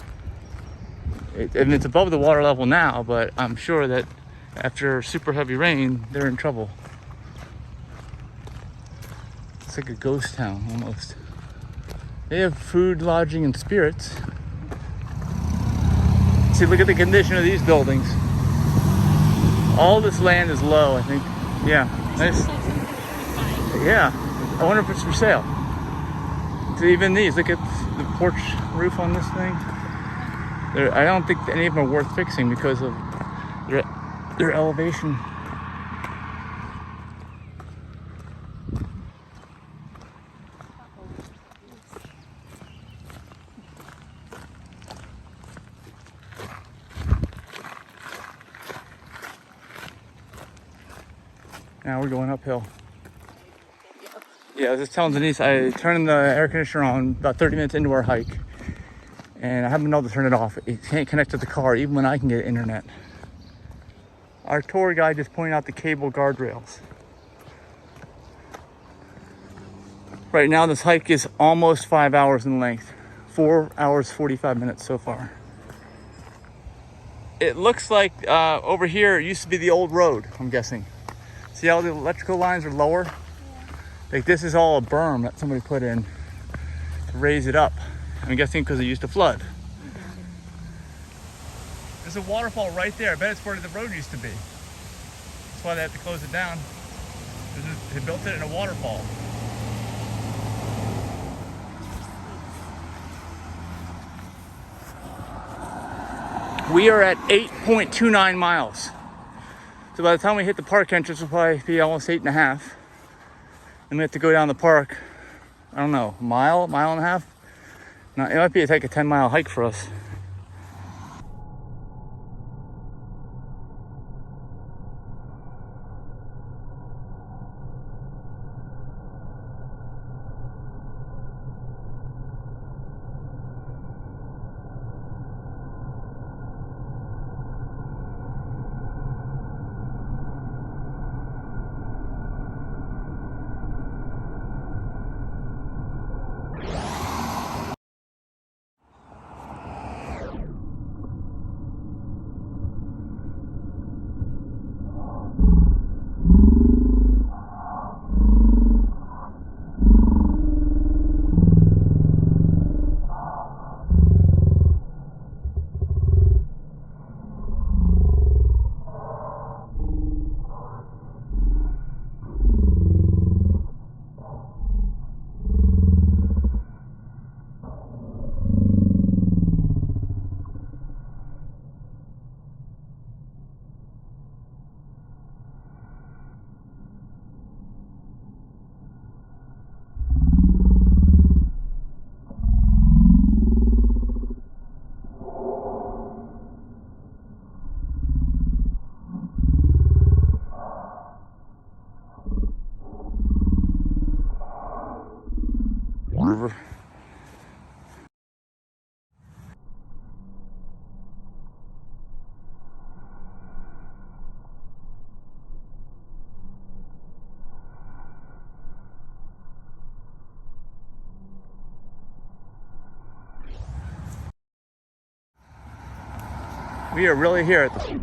S1: And it's above the water level now, but I'm sure that after super heavy rain, they're in trouble. It's like a ghost town almost. They have food, lodging, and spirits. See, look at the condition of these buildings. All this land is low, I think. Yeah, nice. Yeah, I wonder if it's for sale. So even these, look at the porch roof on this thing. I don't think any of them are worth fixing because of their elevation. Now we're going uphill. Yeah, I was just telling Denise, I turned the air conditioner on about 30 minutes into our hike, and I haven't been able to turn it off. It can't connect to the car, even when I can get internet. Our tour guide just pointed out the cable guardrails. Right now, this hike is almost 5 hours in length. 4 hours, 45 minutes so far. It looks like over here, it used to be the old road, I'm guessing. See how the electrical lines are lower? Yeah. Like this is all a berm that somebody put in to raise it up. I'm guessing because it used to flood. There's a waterfall right there. I bet it's where the road used to be. That's why they had to close it down. They built it in a waterfall. We are at 8.29 miles. So by the time we hit the park entrance, we'll probably be almost 8.5. And we have to go down the park, I don't know, mile and a half? No, it might be like a 10-mile hike for us. River. We are really here at the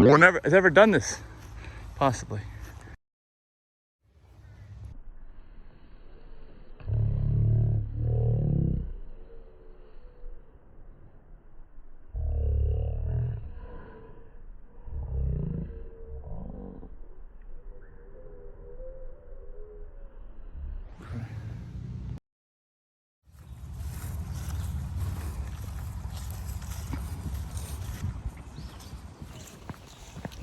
S1: one ever has ever done this, possibly.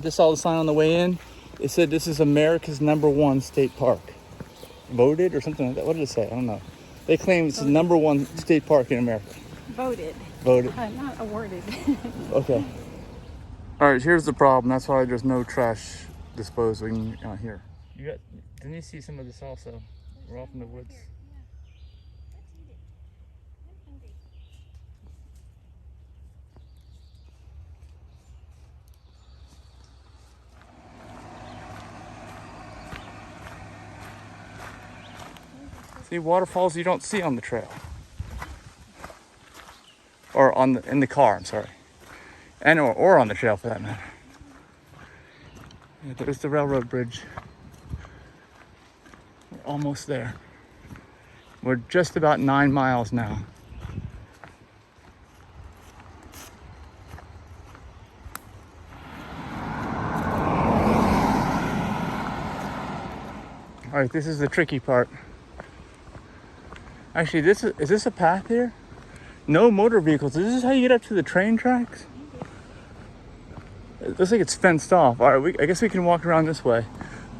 S1: Just saw the sign on the way in. It said this is America's #1 state park. Voted or something like that. What did it say? I don't know. They claim it's the #1 state park in America.
S2: Voted.
S1: Voted.
S2: Not awarded.
S1: Okay. All right, here's the problem. That's why there's no trash disposing out here. Didn't you see some of this also? We're off in the woods. See, waterfalls you don't see on the trail. Or in the car, I'm sorry. And or on the trail for that matter. Yeah, there's the railroad bridge. We're almost there. We're just about 9 miles now. All right, this is the tricky part. Actually, is this a path here? No motor vehicles. Is this how you get up to the train tracks? It looks like it's fenced off. All right, I guess we can walk around this way.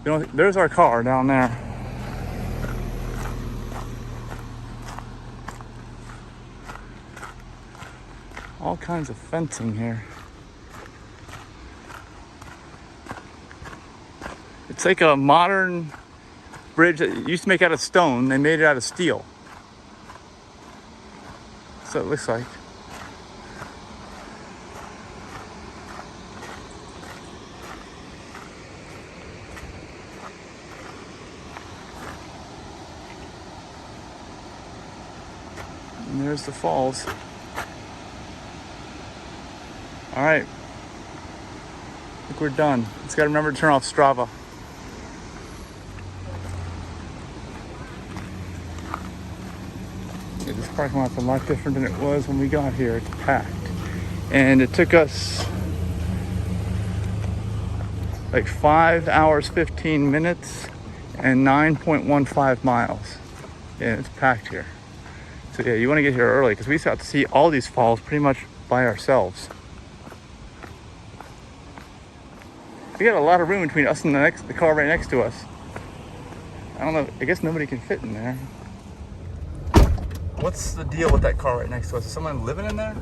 S1: There's our car down there. All kinds of fencing here. It's like a modern bridge that used to make out of stone. They made it out of steel. So it looks like. And there's the falls. All right. I think we're done. Just gotta remember to turn off Strava. Yeah, this parking lot's a lot different than it was when we got here. It's packed. And it took us like 5 hours, 15 minutes and 9.15 miles. Yeah, it's packed here. So yeah, you want to get here early because we got to see all these falls pretty much by ourselves. We got a lot of room between us and the car right next to us. I don't know, I guess nobody can fit in there. What's the deal with that car right next to us? Is someone living in there?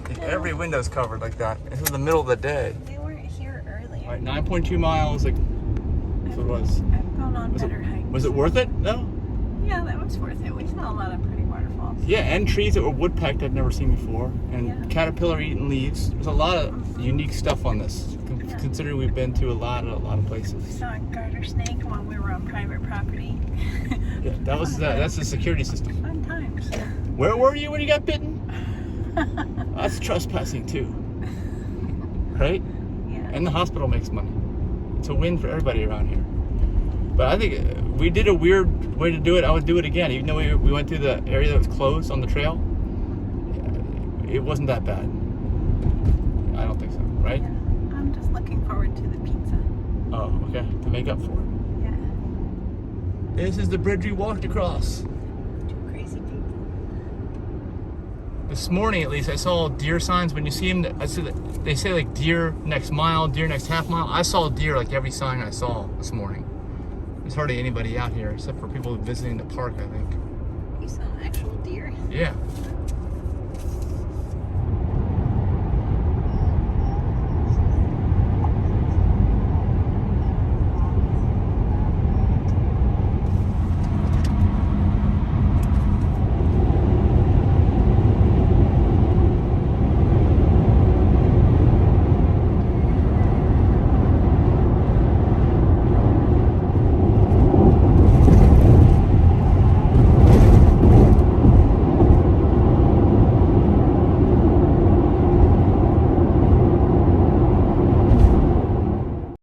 S1: Like every window's covered like that. This is the middle of the day.
S2: They weren't here earlier.
S1: All right, 9.2 miles, like, that's what it was.
S2: I've gone on better hikes.
S1: Was it worth it? No?
S2: Yeah, that was worth it. We saw a lot of pretty waterfalls.
S1: Yeah, and trees that were woodpecked I've never seen before. And caterpillar eating leaves. There's a lot of unique stuff on this. Considering we've been to a lot of places.
S2: We saw a garter snake while we were on private property.
S1: Yeah, that's the security system.
S2: Fun times.
S1: Where were you when you got bitten? That's trespassing too. Right?
S2: Yeah.
S1: And the hospital makes money. It's a win for everybody around here. But I think we did a weird way to do it. I would do it again. Even though we went through the area that was closed on the trail, it wasn't that bad. I don't think so, right?
S2: Yeah. I'm just looking forward to the pizza.
S1: Oh, okay. To make up for it.
S2: Yeah.
S1: This is the bridge we walked across.
S2: Two crazy people.
S1: This morning, at least, I saw deer signs. When you see them, they say like deer next mile, deer next half mile. I saw deer like every sign I saw this morning. There's hardly anybody out here except for people visiting the park, I think.
S2: You saw actual deer?
S1: Yeah.
S2: Oh.